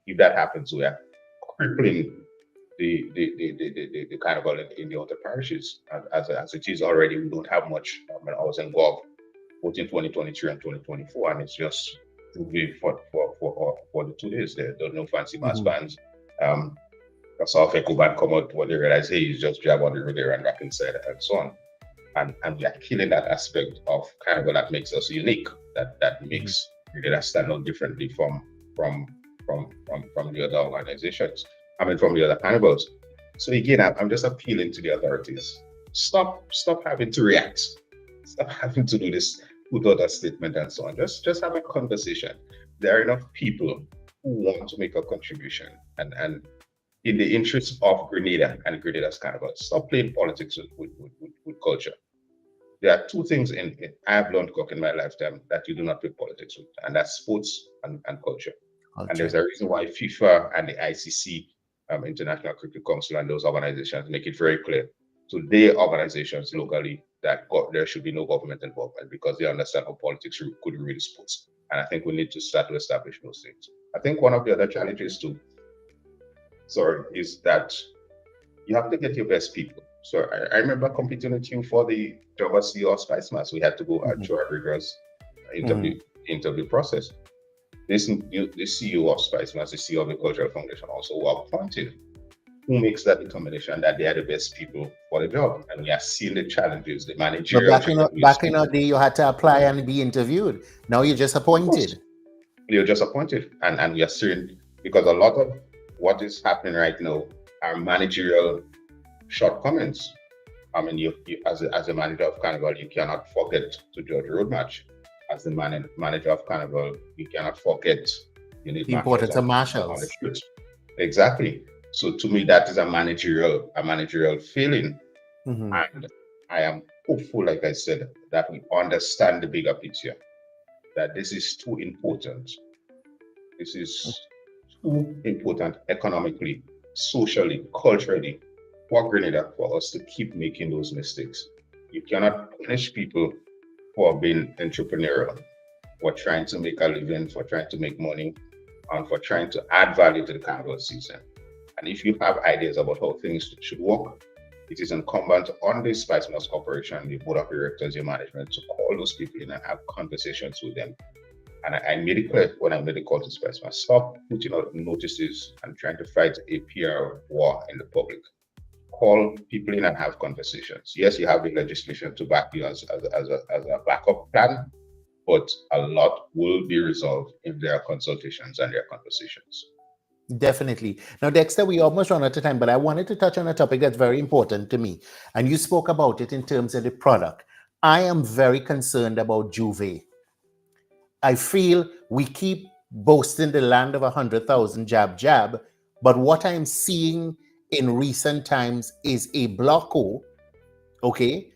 If that happens, we are crippling the carnival in the other parishes. As it is already, we don't have much. I was involved both in 2023 and 2024, and it's just for the 2 days. There's no fancy mass bands. I saw a Echo band come out when they realized, hey, it's just jab on the radio and rock inside and so on. And we are killing that aspect of carnival that makes us unique, that makes Grenada stand out differently from the other organizations. From the other carnivals. So again, I'm just appealing to the authorities. Stop having to react. Stop having to do this, put out a statement and so on. Just have a conversation. There are enough people who want to make a contribution, and in the interest of Grenada and Grenada's carnival, stop playing politics with culture. There are two things I have learned, Kirk, in my lifetime that you do not play politics with, and that's sports and culture. And there's a reason why FIFA and the ICC, International Cricket Council, and those organizations make it very clear to their organizations locally that there should be no government involvement, because they understand how politics could ruin sports. And I think we need to start to establish those things. I think one of the other challenges too, is that you have to get your best people. So I remember competing with you for the job as CEO of Spice Mass. We had to go through a rigorous interview process. The CEO of Spice Mass, the CEO of the Cultural Foundation, also were appointed. Who makes that determination that they are the best people for the job? And we are seeing the challenges, the managerial.
But back in the day, you had to apply and be interviewed. Now you're just appointed.
You're just appointed, and we are seeing, because a lot of what is happening right now are managerial shortcomings. You as a manager of Carnival, you cannot forget to judge road match. As the manager of Carnival, you cannot forget you need
the importance of marshals
on the street. Exactly. So to me, that is a managerial failing. And I am hopeful, like I said, that we understand the bigger picture, that this is too important. This is too important economically, socially, culturally, for Grenada, for us to keep making those mistakes. You cannot punish people for being entrepreneurial, for trying to make a living, for trying to make money, and for trying to add value to the carnival season. And if you have ideas about how things should work, it is incumbent on the Spice Mouse Corporation, the board of directors, your management, to call those people in and have conversations with them. And I made it clear when I made the call to Spice Mouse, stop putting out notices and trying to fight a PR war in the public. Call people in and have conversations. Yes, you have the legislation to back you as a backup plan, but a lot will be resolved if there are consultations and there are conversations.
Definitely. Now, Dexter, we almost run out of time, but I wanted to touch on a topic that's very important to me. And you spoke about it in terms of the product. I am very concerned about Juve. I feel we keep boasting the land of 100,000 jab, but what I'm seeing in recent times is a blocko. Okay.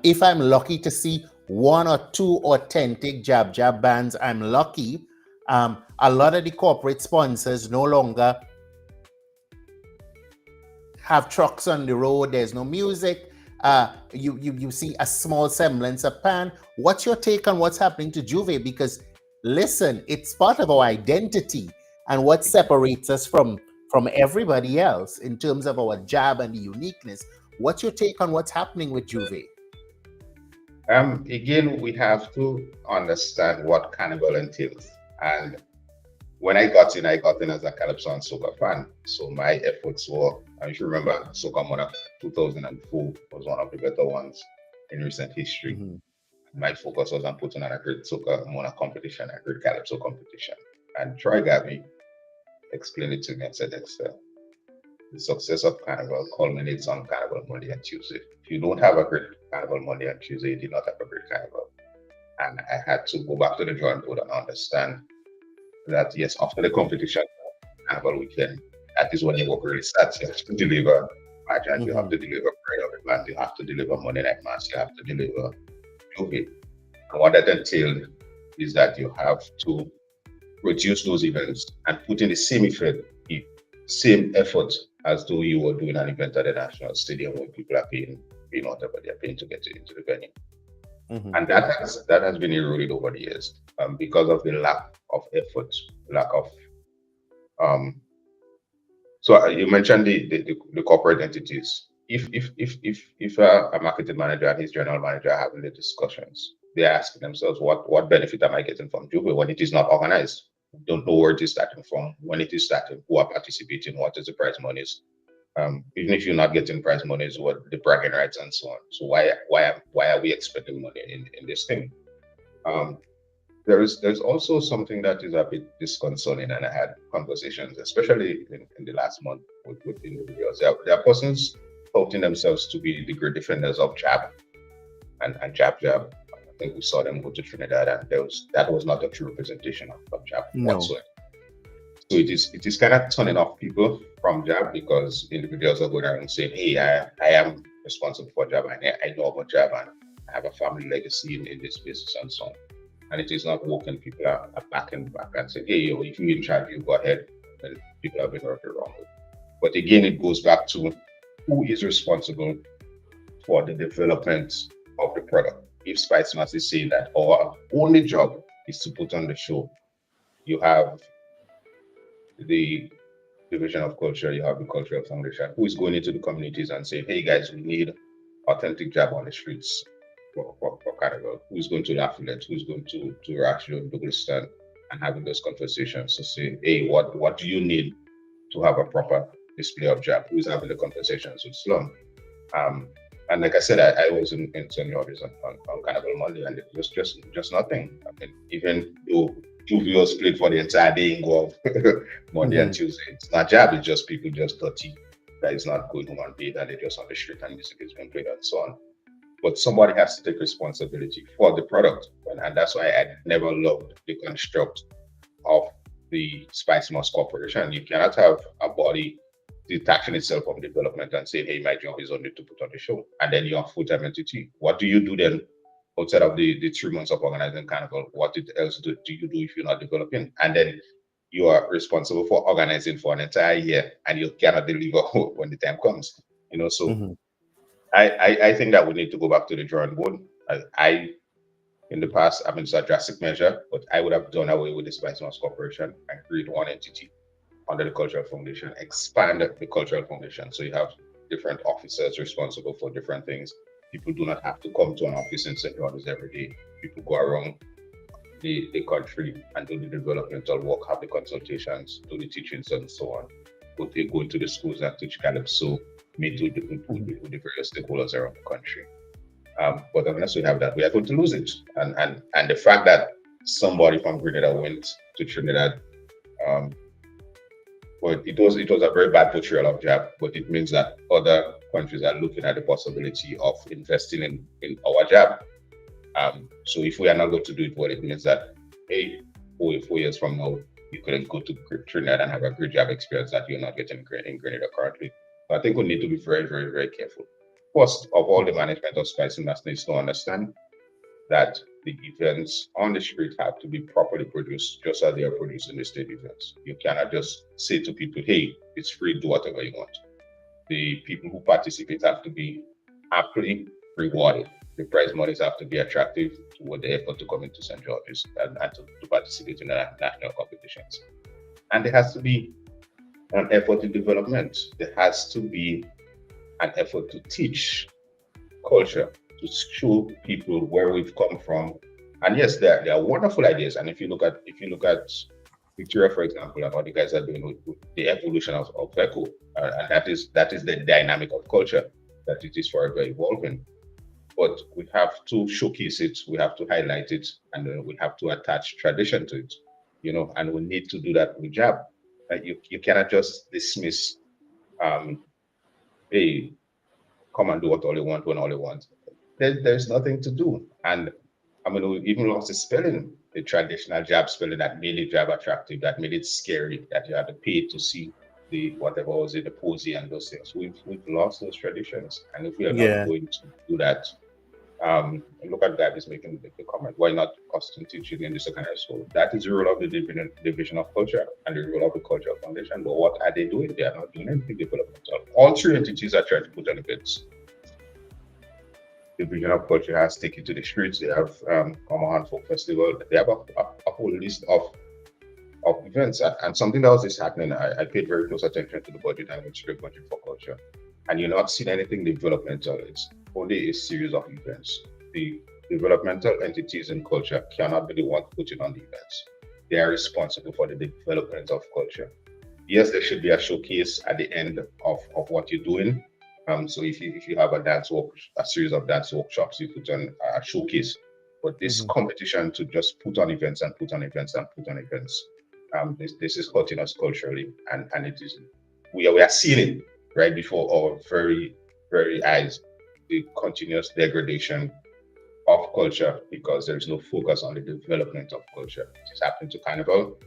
If I'm lucky to see one or two authentic jab bands, I'm lucky. A lot of the corporate sponsors no longer have trucks on the road. There's no music. You see a small semblance of pan. What's your take on what's happening to Juve? Because listen, it's part of our identity and what separates us from everybody else in terms of our jab and the uniqueness. What's your take on what's happening with Juve?
Again, we have to understand what Carnival entails. And when I got in as a Calypso and Soca fan. So my efforts were, if you remember, Soca Mona 2004 was one of the better ones in recent history. Mm-hmm. My focus was on putting on a great Soca Mona competition, a great Calypso competition. And Troy Gabby explained it to me and said, the success of Carnival culminates on Carnival Monday and Tuesday. If you don't have a great Carnival Monday and Tuesday, you did not have a great Carnival. And I had to go back to the drawing board and understand that, yes, after the competition, Carnival weekend, that is when your work really starts. You have to deliver pageant, you have to deliver Pride of the Land, you have to deliver Monday Night Mass, you have to deliver Juve. And what that entailed is that you have to produce those events and put in the same effort as though you were doing an event at the National Stadium when people are paying whatever they're paying to get into the venue. Mm-hmm. And that has been eroded over the years because of the lack of effort, lack of So you mentioned the corporate entities. If a marketing manager and his general manager are having the discussions, they're asking themselves, what benefit am I getting from Juve when it is not organized? Don't know where it is starting from, when it is starting, who are participating, what is the prize monies. Even if you're not getting prize monies, what the bragging rights and so on. So why are we expecting money in this thing? There's also something that is a bit disconcerting, and I had conversations, especially in the last month with individuals. There are persons touting themselves to be the great defenders of jab and jab. I think we saw them go to Trinidad, and that was not a true representation of jab whatsoever. So it is kind of turning off people from jab because individuals are going around and saying, hey, I am responsible for jab, and I know about jab, and I have a family legacy in this business and so on. And it is not working. People are backing back and saying, hey, if you're in charge, you go ahead. And people have been working wrong. But again, it goes back to who is responsible for the development of the product. If Spice Mass is saying that our only job is to put on the show, you have the Division of Culture, you have the Cultural Foundation, who is going into the communities and saying, hey guys, we need authentic jab on the streets for Carnival. Who's going to the affiliate, who's going to Rashio, Douglaston, and having those conversations to say, hey, what do you need to have a proper display of jab? Who's having the conversations with Slum? And like I said, I was in St. George's on Carnival Monday, and it was just nothing. I mean, even though two viewers played for the entire day in golf Monday and Tuesday, it's not jab, it's just people just dirty. That is not going home and paid, and they're just on the street and music is being played and so on. But somebody has to take responsibility for the product. And that's why I never loved the construct of the Spice Moss Corporation. You cannot have a body detaching itself from development and saying, hey, my job is only to put on the show. And then you're a full-time entity. What do you do then outside of the 3 months of organizing Carnival? What else do you do if you're not developing? And then you are responsible for organizing for an entire year and you cannot deliver when the time comes. So I think that we need to go back to the drawing board. In the past, I mean, it's a drastic measure, but I would have done away with the Spice Moss Corporation and create one entity under the Cultural Foundation, expand the Cultural Foundation. So you have different officers responsible for different things. People do not have to come to an office in St. George's every day. People go around the country and do the developmental work, have the consultations, do the teachings and so on. Go into the schools and teach Calypso, meet with the various stakeholders around the country. But unless we have that, we are going to lose it. And the fact that somebody from Grenada went to Trinidad, but it was a very bad portrayal of JAB. But it means that other countries are looking at the possibility of investing in our JAB. So if we are not going to do it, well, it means that 4 years from now, you couldn't go to Trinidad and have a great job experience that you're not getting in Grenada currently. So I think we need to be very, very, very careful. First of all, the management of Spice Industry needs to understand that the events on the street have to be properly produced, just as they are produced in the state events. You cannot just say to people, hey, it's free, do whatever you want. The people who participate have to be aptly rewarded. The prize monies have to be attractive toward the effort to come into St. George's and to participate in the national competitions. And there has to be an effort in development. There has to be an effort to teach culture, to show people where we've come from. And yes, there are wonderful ideas. And if you look at Victoria, for example, and what the guys are doing with the evolution of VECO, and that is the dynamic of culture, that it is forever evolving. But we have to showcase it, we have to highlight it, and we have to attach tradition to it, and we need to do that with JAB. You cannot just dismiss, hey, come and do what all you want when all you want. There's nothing to do. And I mean, we even lost the spelling, the traditional JAB spelling that made it JAB attractive, that made it scary, that you had to pay to see the whatever was it, the posy and those things. We've lost those traditions. And if we are not going to do that, look at that is making the comment, why not custom teaching in the secondary school? That is the role of the division of culture and the role of the cultural foundation. But what are they doing? They are not doing anything developmental. All three entities are trying to put on events. The division of culture has taken to the streets. They have Common Folk Festival. They have a whole list of events. And something else is happening. I paid very close attention to the budget and went straight budget for culture. And you're not seeing anything developmental. It's only a series of events. The developmental entities in culture cannot be the ones putting on the events. They are responsible for the development of culture. Yes, there should be a showcase at the end of what you're doing. So if you have a series of dance workshops, you put on a showcase. But this competition to just put on events and put on events and put on events, this is hurting us culturally, and it is we are seeing it right before our very, very eyes, the continuous degradation of culture because there is no focus on the development of culture. It is happening to Carnival.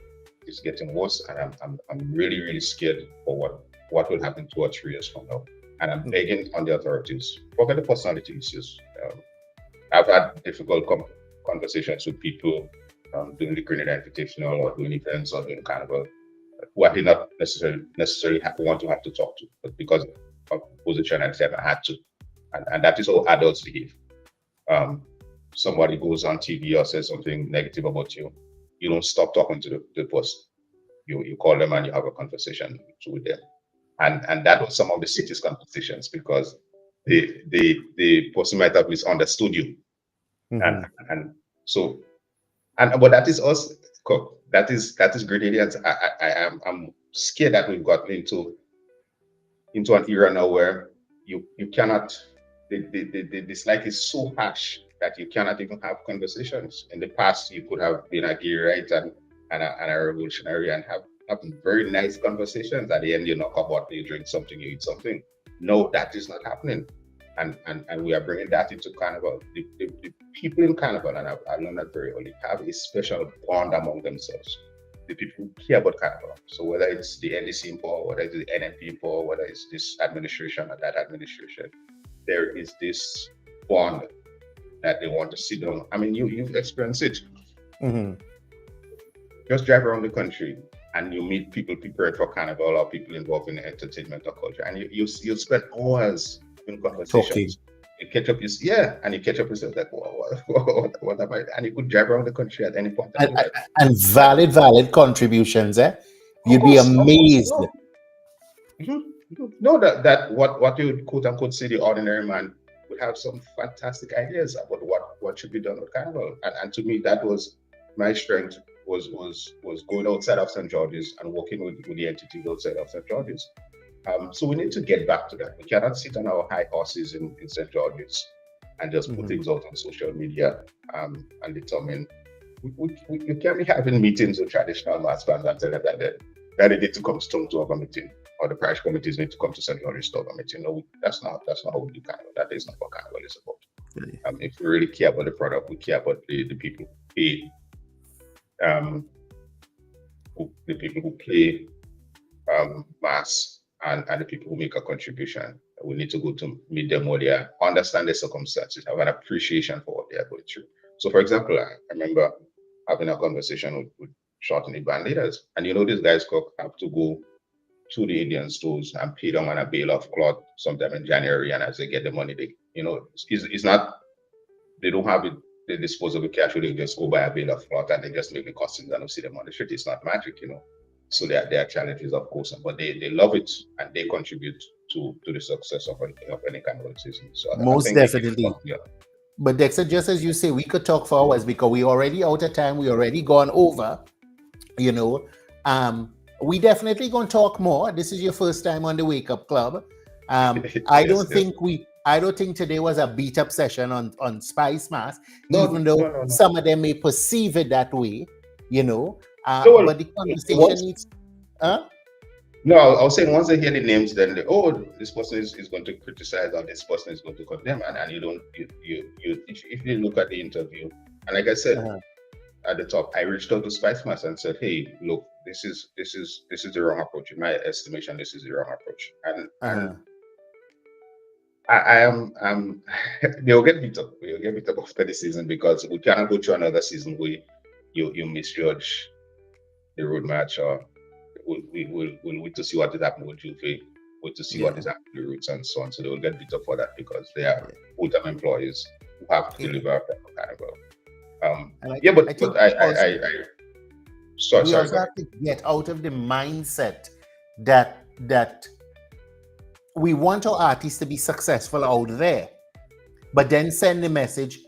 It's getting worse, and I'm really, really scared for what will happen 2 or 3 years from now. And I'm begging on the authorities, forget the personality issues. I've had difficult conversations with people doing the Grenada Invitational or doing events or doing Carnival who I did not necessarily want to have to talk to, but because of position and said I had to. And that is how adults behave. Somebody goes on TV or says something negative about you, you don't stop talking to the person. You call them and you have a conversation with them. And that was some of the city's conversations because the person might have misunderstood you. But that is us, Kirk. That is Grenadians. I'm scared that we've gotten into an era now where you cannot. The dislike is so harsh that you cannot even have conversations. In the past, you could have been a gay right and a revolutionary and have very nice conversations. At the end, you knock about, you drink something, you eat something. No, that is not happening. And we are bringing that into Carnival. The people in Carnival, and I learned that very early, have a special bond among themselves. The people who care about Carnival. So whether it's the NDC in power, whether it's the NNP in power, whether it's this administration or that administration, there is this bond that they want to sit down. I mean, you've experienced it. Just drive around the country and you meet people prepared for Carnival or people involved in entertainment or culture, and you spend hours in conversations. You catch up, and you catch up yourself like, what am I? And you could drive around the country at any point.
And valid contributions, You'd be amazed.
No, that what you would quote unquote say the ordinary man would have some fantastic ideas about what should be done with Carnival. And to me, that was my strength was going outside of St. George's and working with the entities outside of St. George's. So we need to get back to that. We cannot sit on our high horses in St. George's and just put things out on social media and determine. We can't be having meetings with traditional mass bands and tell them that they need to come to have a meeting, or the parish committees need to come to St. Mary's to have a meeting. No, that's not how we do carnival. That is not what carnival is about. If we really care about the product, we care about the people who pay, the people who play mass, and the people who make a contribution. We need to go to meet them where they are, understand their circumstances, have an appreciation for what they are going through. So, for example, I remember having a conversation with shortly band leaders, and these guys have to go to the Indian stores and pay them on a bale of cloth sometime in January, and as they get the money, it's not, they don't have it, they dispose of the cash, they just go buy a bale of cloth and they just make the costumes and see them on the street. It's not magic, So there are challenges, of course, but they love it and they contribute to the success of any kind of season. So
most definitely. But Dexter, just as you say, we could talk for hours because we already out of time. We already gone over. We definitely gonna talk more. This is your first time on the Wake Up Club. I don't think today was a beat up session on Spice Mass, even though some of them may perceive it that way. But the conversation needs.
No, I was saying once they hear the names, then this person is going to criticize or this person is going to condemn, and you don't. If you look at the interview, and like I said at the top, I reached out to Spice Mass and said, "Hey, look, this is the wrong approach. In my estimation, this is the wrong approach." And I am. They'll get beat up. We'll get beat up after the season because we cannot go through another season where you misjudge the road match, or we'll wait to see what is happening with Juve, wait to see what is happening with Roots and so on. So they will get beat up for that because they are full-time employees who have to deliver carnival.
We also have to get out of the mindset that we want our artists to be successful out there, but then send the message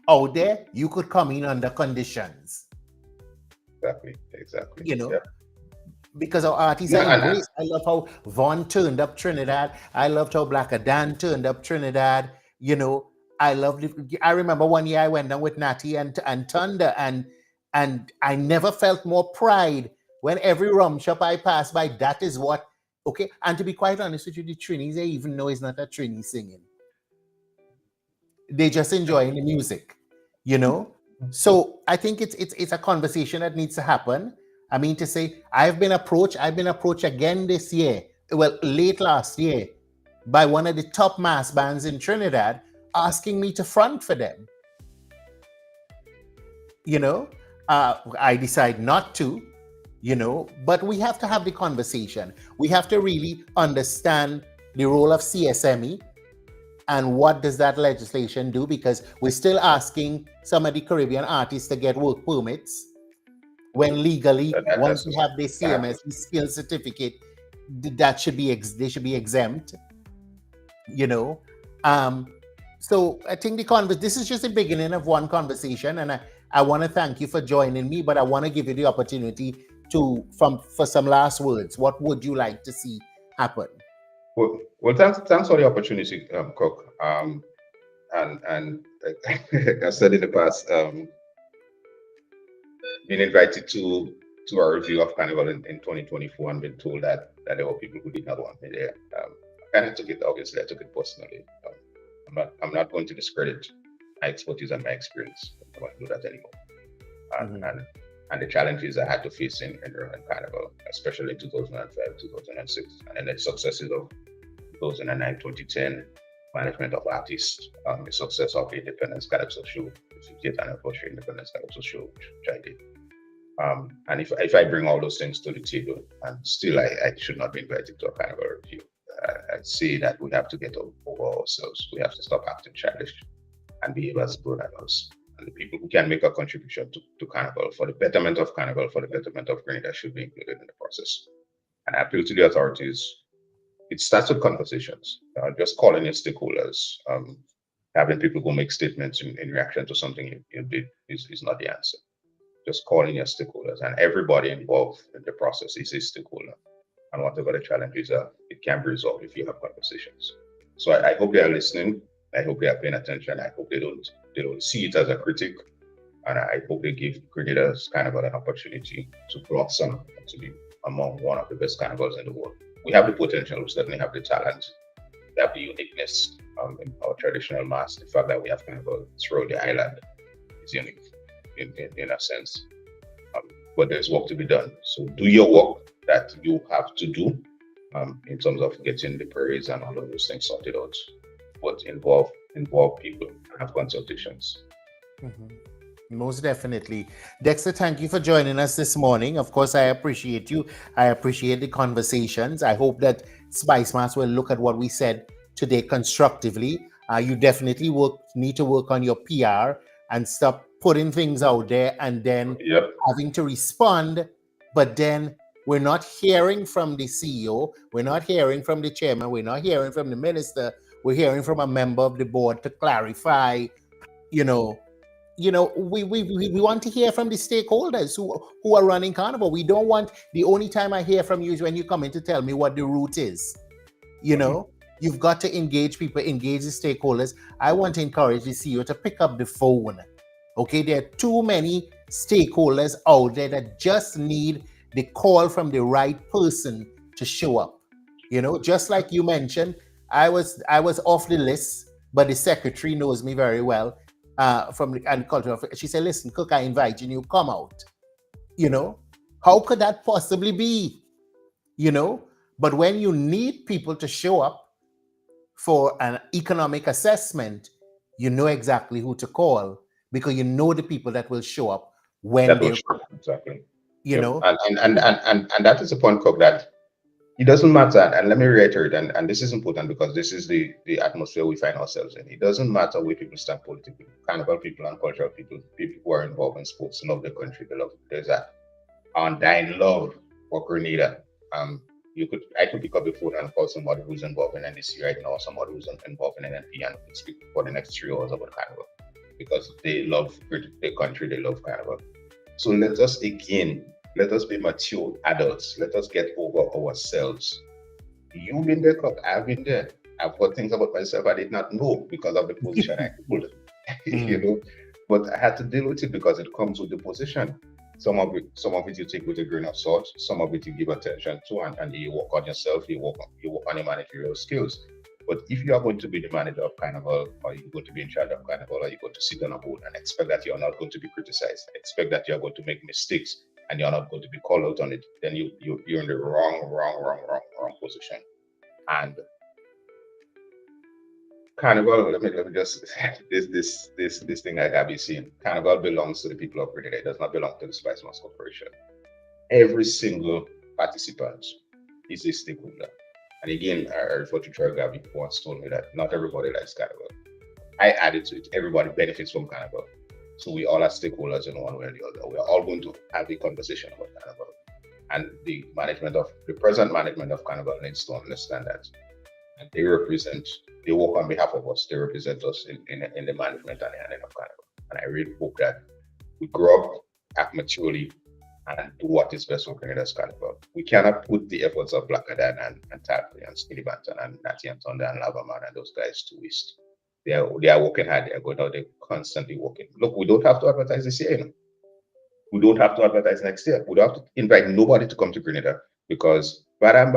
out there, you could come in under conditions.
Exactly.
Because our artists are embraced. I love how Vaughn turned up Trinidad. I loved how Black Adan turned up Trinidad. I remember one year I went down with Natty and Thunder, and I never felt more pride when every rum shop I passed by, that is what, okay. And to be quite honest with you, the Trinis, they even know it's not a Trini singing. They just enjoying the music, So I think it's a conversation that needs to happen. I mean to say, I've been approached again this year, late last year, by one of the top mass bands in Trinidad asking me to front for them. I decide not to, but we have to have the conversation. We have to really understand the role of CSME and what does that legislation do, because we're still asking some of the Caribbean artists to get work permits when legally, once we have the CMS, the skill certificate, that should be they should be exempt. So I think this is just the beginning of one conversation, and I want to thank you for joining me, but I want to give you the opportunity for some last words. What would you like to see happen?
Well, thanks for the opportunity, Kirk. And like I said in the past, being invited to a review of Carnival in 2024 and been told that there were people who did not want me there. I kind of took it, obviously, I took it personally. I'm not going to discredit my expertise and my experience. I don't want to do that anymore. And the challenges I had to face in Roman Carnival, especially 2005, 2006, and then the successes of 2009, 2010, management of artists, the success of Independence Calypso Show, the 50th anniversary Independence Calypso Show, which I did. And if I bring all those things to the table, and still I should not be invited to a Carnival review, I'd say that we have to get over ourselves. We have to stop acting childish and behave as grown adults. And the people who can make a contribution to Carnival, for the betterment of Carnival, for the betterment of Grenada, should be included in the process. And I appeal to the authorities. It starts with conversations, just calling your stakeholders. Having people go make statements in reaction to something you did is not the answer. Just calling your stakeholders, and everybody involved in the process is a stakeholder. And whatever the challenges are, it can be resolved if you have conversations. So I hope they are listening. I hope they are paying attention. I hope they don't see it as a critic, and I hope they give Grenada's Carnival an opportunity to blossom to be among one of the best carnivals in the world. We have the potential. We certainly have the talent. We have the uniqueness in our traditional mass. The fact that we have Carnival throughout the island is unique in a sense. But there's work to be done. So do your work that you have to do in terms of getting the parades and all of those things sorted out. But involve people, have consultations.
Most definitely. Dexter, thank you for joining us this morning. Of course, I appreciate you. I appreciate the conversations. I hope that Spice Mass will look at what we said today constructively. You definitely need to work on your PR and stop putting things out there and then having to respond. But then we're not hearing from the CEO. We're not hearing from the chairman. We're not hearing from the minister. We're hearing from a member of the board to clarify, we want to hear from the stakeholders who are running Carnival. We don't want, the only time I hear from you is when you come in to tell me what the route is. You've got to engage people, engage the stakeholders. I want to encourage the CEO to pick up the phone. Okay, there are too many stakeholders out there that just need the call from the right person to show up. Just like you mentioned, I was off the list, but the secretary knows me very well. From the agricultural, she said, "Listen, Kirk, I invite you, come out." How could that possibly be? But when you need people to show up for an economic assessment, you know exactly who to call because you know the people that will show up when they
exactly.
And
that is the point, Kirk, that it doesn't matter, and let me reiterate, and this is important because this is the atmosphere we find ourselves in. It doesn't matter where people stand politically. Carnival people and cultural people who are involved in sports love their country. They love it. There's that undying love for Grenada. I could pick up the phone and call somebody who's involved in NDC right now, or somebody who's involved in NNP, and speak for the next 3 hours about Carnival because they love their country. They love Carnival. So let us be mature adults. Let us get over ourselves. You've been there, Kirk. I've been there. I've got things about myself I did not know because of the position I hold. But I had to deal with it because it comes with the position. Some of it you take with a grain of salt. Some of it you give attention to, and you work on yourself. You work on your managerial skills. But if you are going to be the manager of Carnival, or you're going to be in charge of Carnival, or you're going to sit on a board and expect that you're not going to be criticized, expect that you're going to make mistakes, and you're not going to be called out on it, then you're in the wrong position. And Carnival, let me just this thing I gotta be seen. Carnival belongs to the people of Grenada. It does not belong to the Spice Mass Corporation. Every single participant is a stakeholder. And again, I refer to Troy Gabby, who once told me that not everybody likes Carnival. I added to it, everybody benefits from Carnival. So we all are stakeholders in one way or the other. We are all going to have a conversation about Carnival. And the present management of Carnival needs to understand that. And they work on behalf of us. They represent us in the management and the handling of Carnival. And I really hope that we grow up, act maturely, and do what is best for Grenada's Carnival. We cannot put the efforts of Black Adan and Tarpley and Skinny Banton and Natty and Thunder and Lavaman and those guys to waste. They are working hard. They are going out. They're constantly working. Look, we don't have to advertise this year. We don't have to advertise next year. We don't have to invite nobody to come to Grenada because Badam,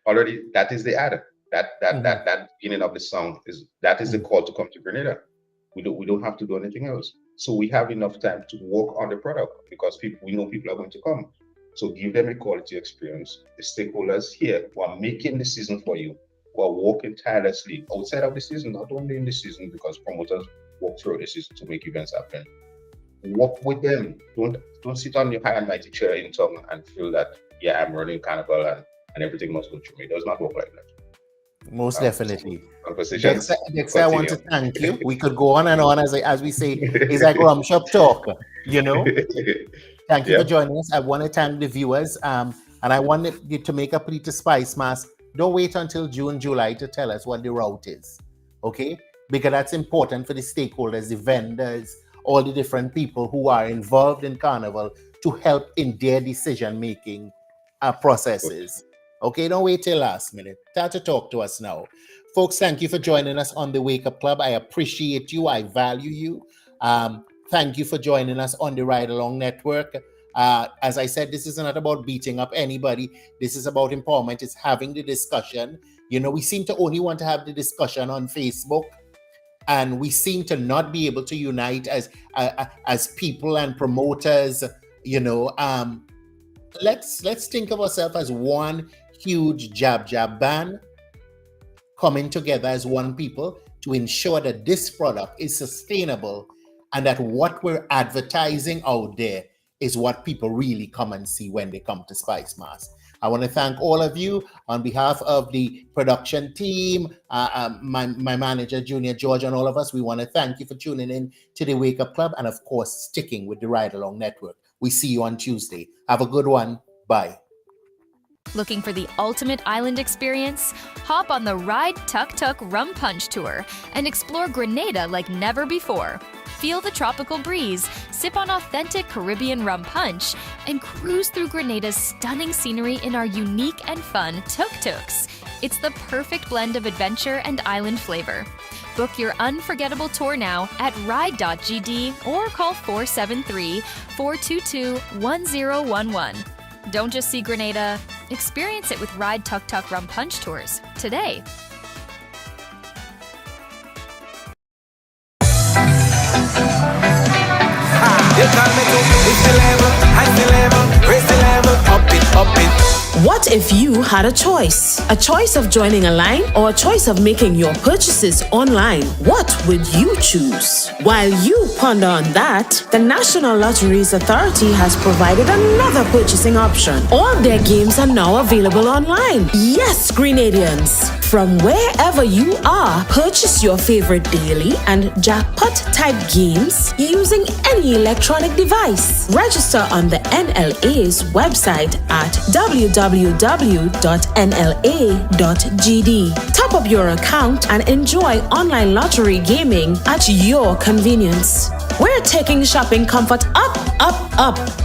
already that is the ad. That beginning of the song is the call to come to Grenada. We don't have to do anything else. So we have enough time to work on the product because we know people are going to come. So give them a quality experience. The stakeholders here who are making the season for you, who are working tirelessly outside of the season, not only in the season, because promoters work through the season to make events happen. Work with them. Don't sit on your high and mighty chair in town and feel that, I'm running Carnival and everything must go through me. It does not work like that.
Most definitely.
Conversations.
Dexter, I want to thank you. We could go on and on, as we say, it's like rum shop talk, Thank you for joining us. I want to thank the viewers, and I wanted you to make a plea to Spice Mass. Don't wait until June, July to tell us what the route is, okay? Because that's important for the stakeholders, the vendors, all the different people who are involved in Carnival to help in their decision-making processes. Okay, don't wait till last minute. Start to talk to us now. Folks, thank you for joining us on the Wake Up Club. I appreciate you. I value you. Thank you for joining us on the Ride Along Network. As I said, this is not about beating up anybody. This is about empowerment. It's having the discussion. You know, we seem to only want to have the discussion on Facebook, and we seem to not be able to unite as people and promoters. You know, let's think of ourselves as one huge jab ban, coming together as one people to ensure that this product is sustainable and that what we're advertising out there is what people really come and see when they come to Spice Mass. I want to thank all of you on behalf of the production team, my manager, Junior George, and all of us. We want to thank you for tuning in to the Wake Up Club and, of course, sticking with the Ride Along Network. We see you on Tuesday. Have a good one. Bye.
Looking for the ultimate island experience? Hop on the Ride Tuk Tuk Rum Punch Tour and explore Grenada like never before. Feel the tropical breeze, sip on authentic Caribbean rum punch, and cruise through Grenada's stunning scenery in our unique and fun tuk-tuks. It's the perfect blend of adventure and island flavor. Book your unforgettable tour now at ride.gd or call 473-422-1011. Don't just see Grenada, experience it with Ride Tuk Tuk Rum Punch Tours today.
You call me to it's the level, high the level, raise the level, up it, up it.
What if you had a choice? A choice of joining a line or a choice of making your purchases online? What would you choose? While you ponder on that, the National Lotteries Authority has provided another purchasing option. All their games are now available online. Yes, Grenadians! From wherever you are, purchase your favorite daily and jackpot type games using any electronic device. Register on the NLA's website at www.nla.gd. Top up your account and enjoy online lottery gaming at your convenience. We're taking shopping comfort up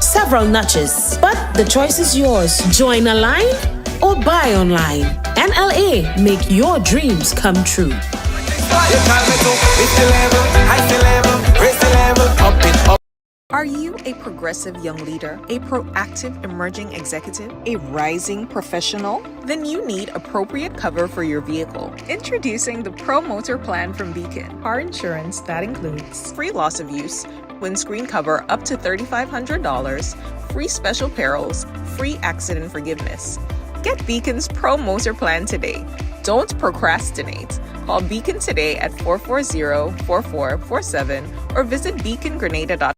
several notches, but the choice is yours. Join a line or buy online. NLA, make your dreams come true.
You call me to it's the level, high the level, raise the level, up it, up.
Are you a progressive young leader, a proactive emerging executive, a rising professional? Then you need appropriate cover for your vehicle. Introducing the Pro Motor Plan from Beacon. Car insurance that includes free loss of use, windscreen cover up to $3,500, free special perils, free accident forgiveness. Get Beacon's Pro Motor Plan today. Don't procrastinate. Call Beacon today at 440-4447 or visit beacongrenada.com.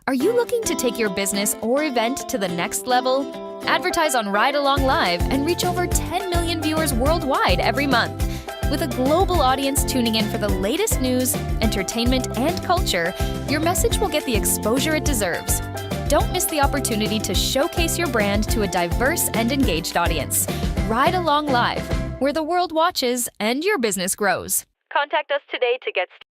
Are you looking to take your business or event to the next level? Advertise on Ride Along Live and reach over 10 million viewers worldwide every month. With a global audience tuning in for the latest news, entertainment, and culture, your message will get the exposure it deserves. Don't miss the opportunity to showcase your brand to a diverse and engaged audience. Ride Along Live, where the world watches and your business grows. Contact us today to get started.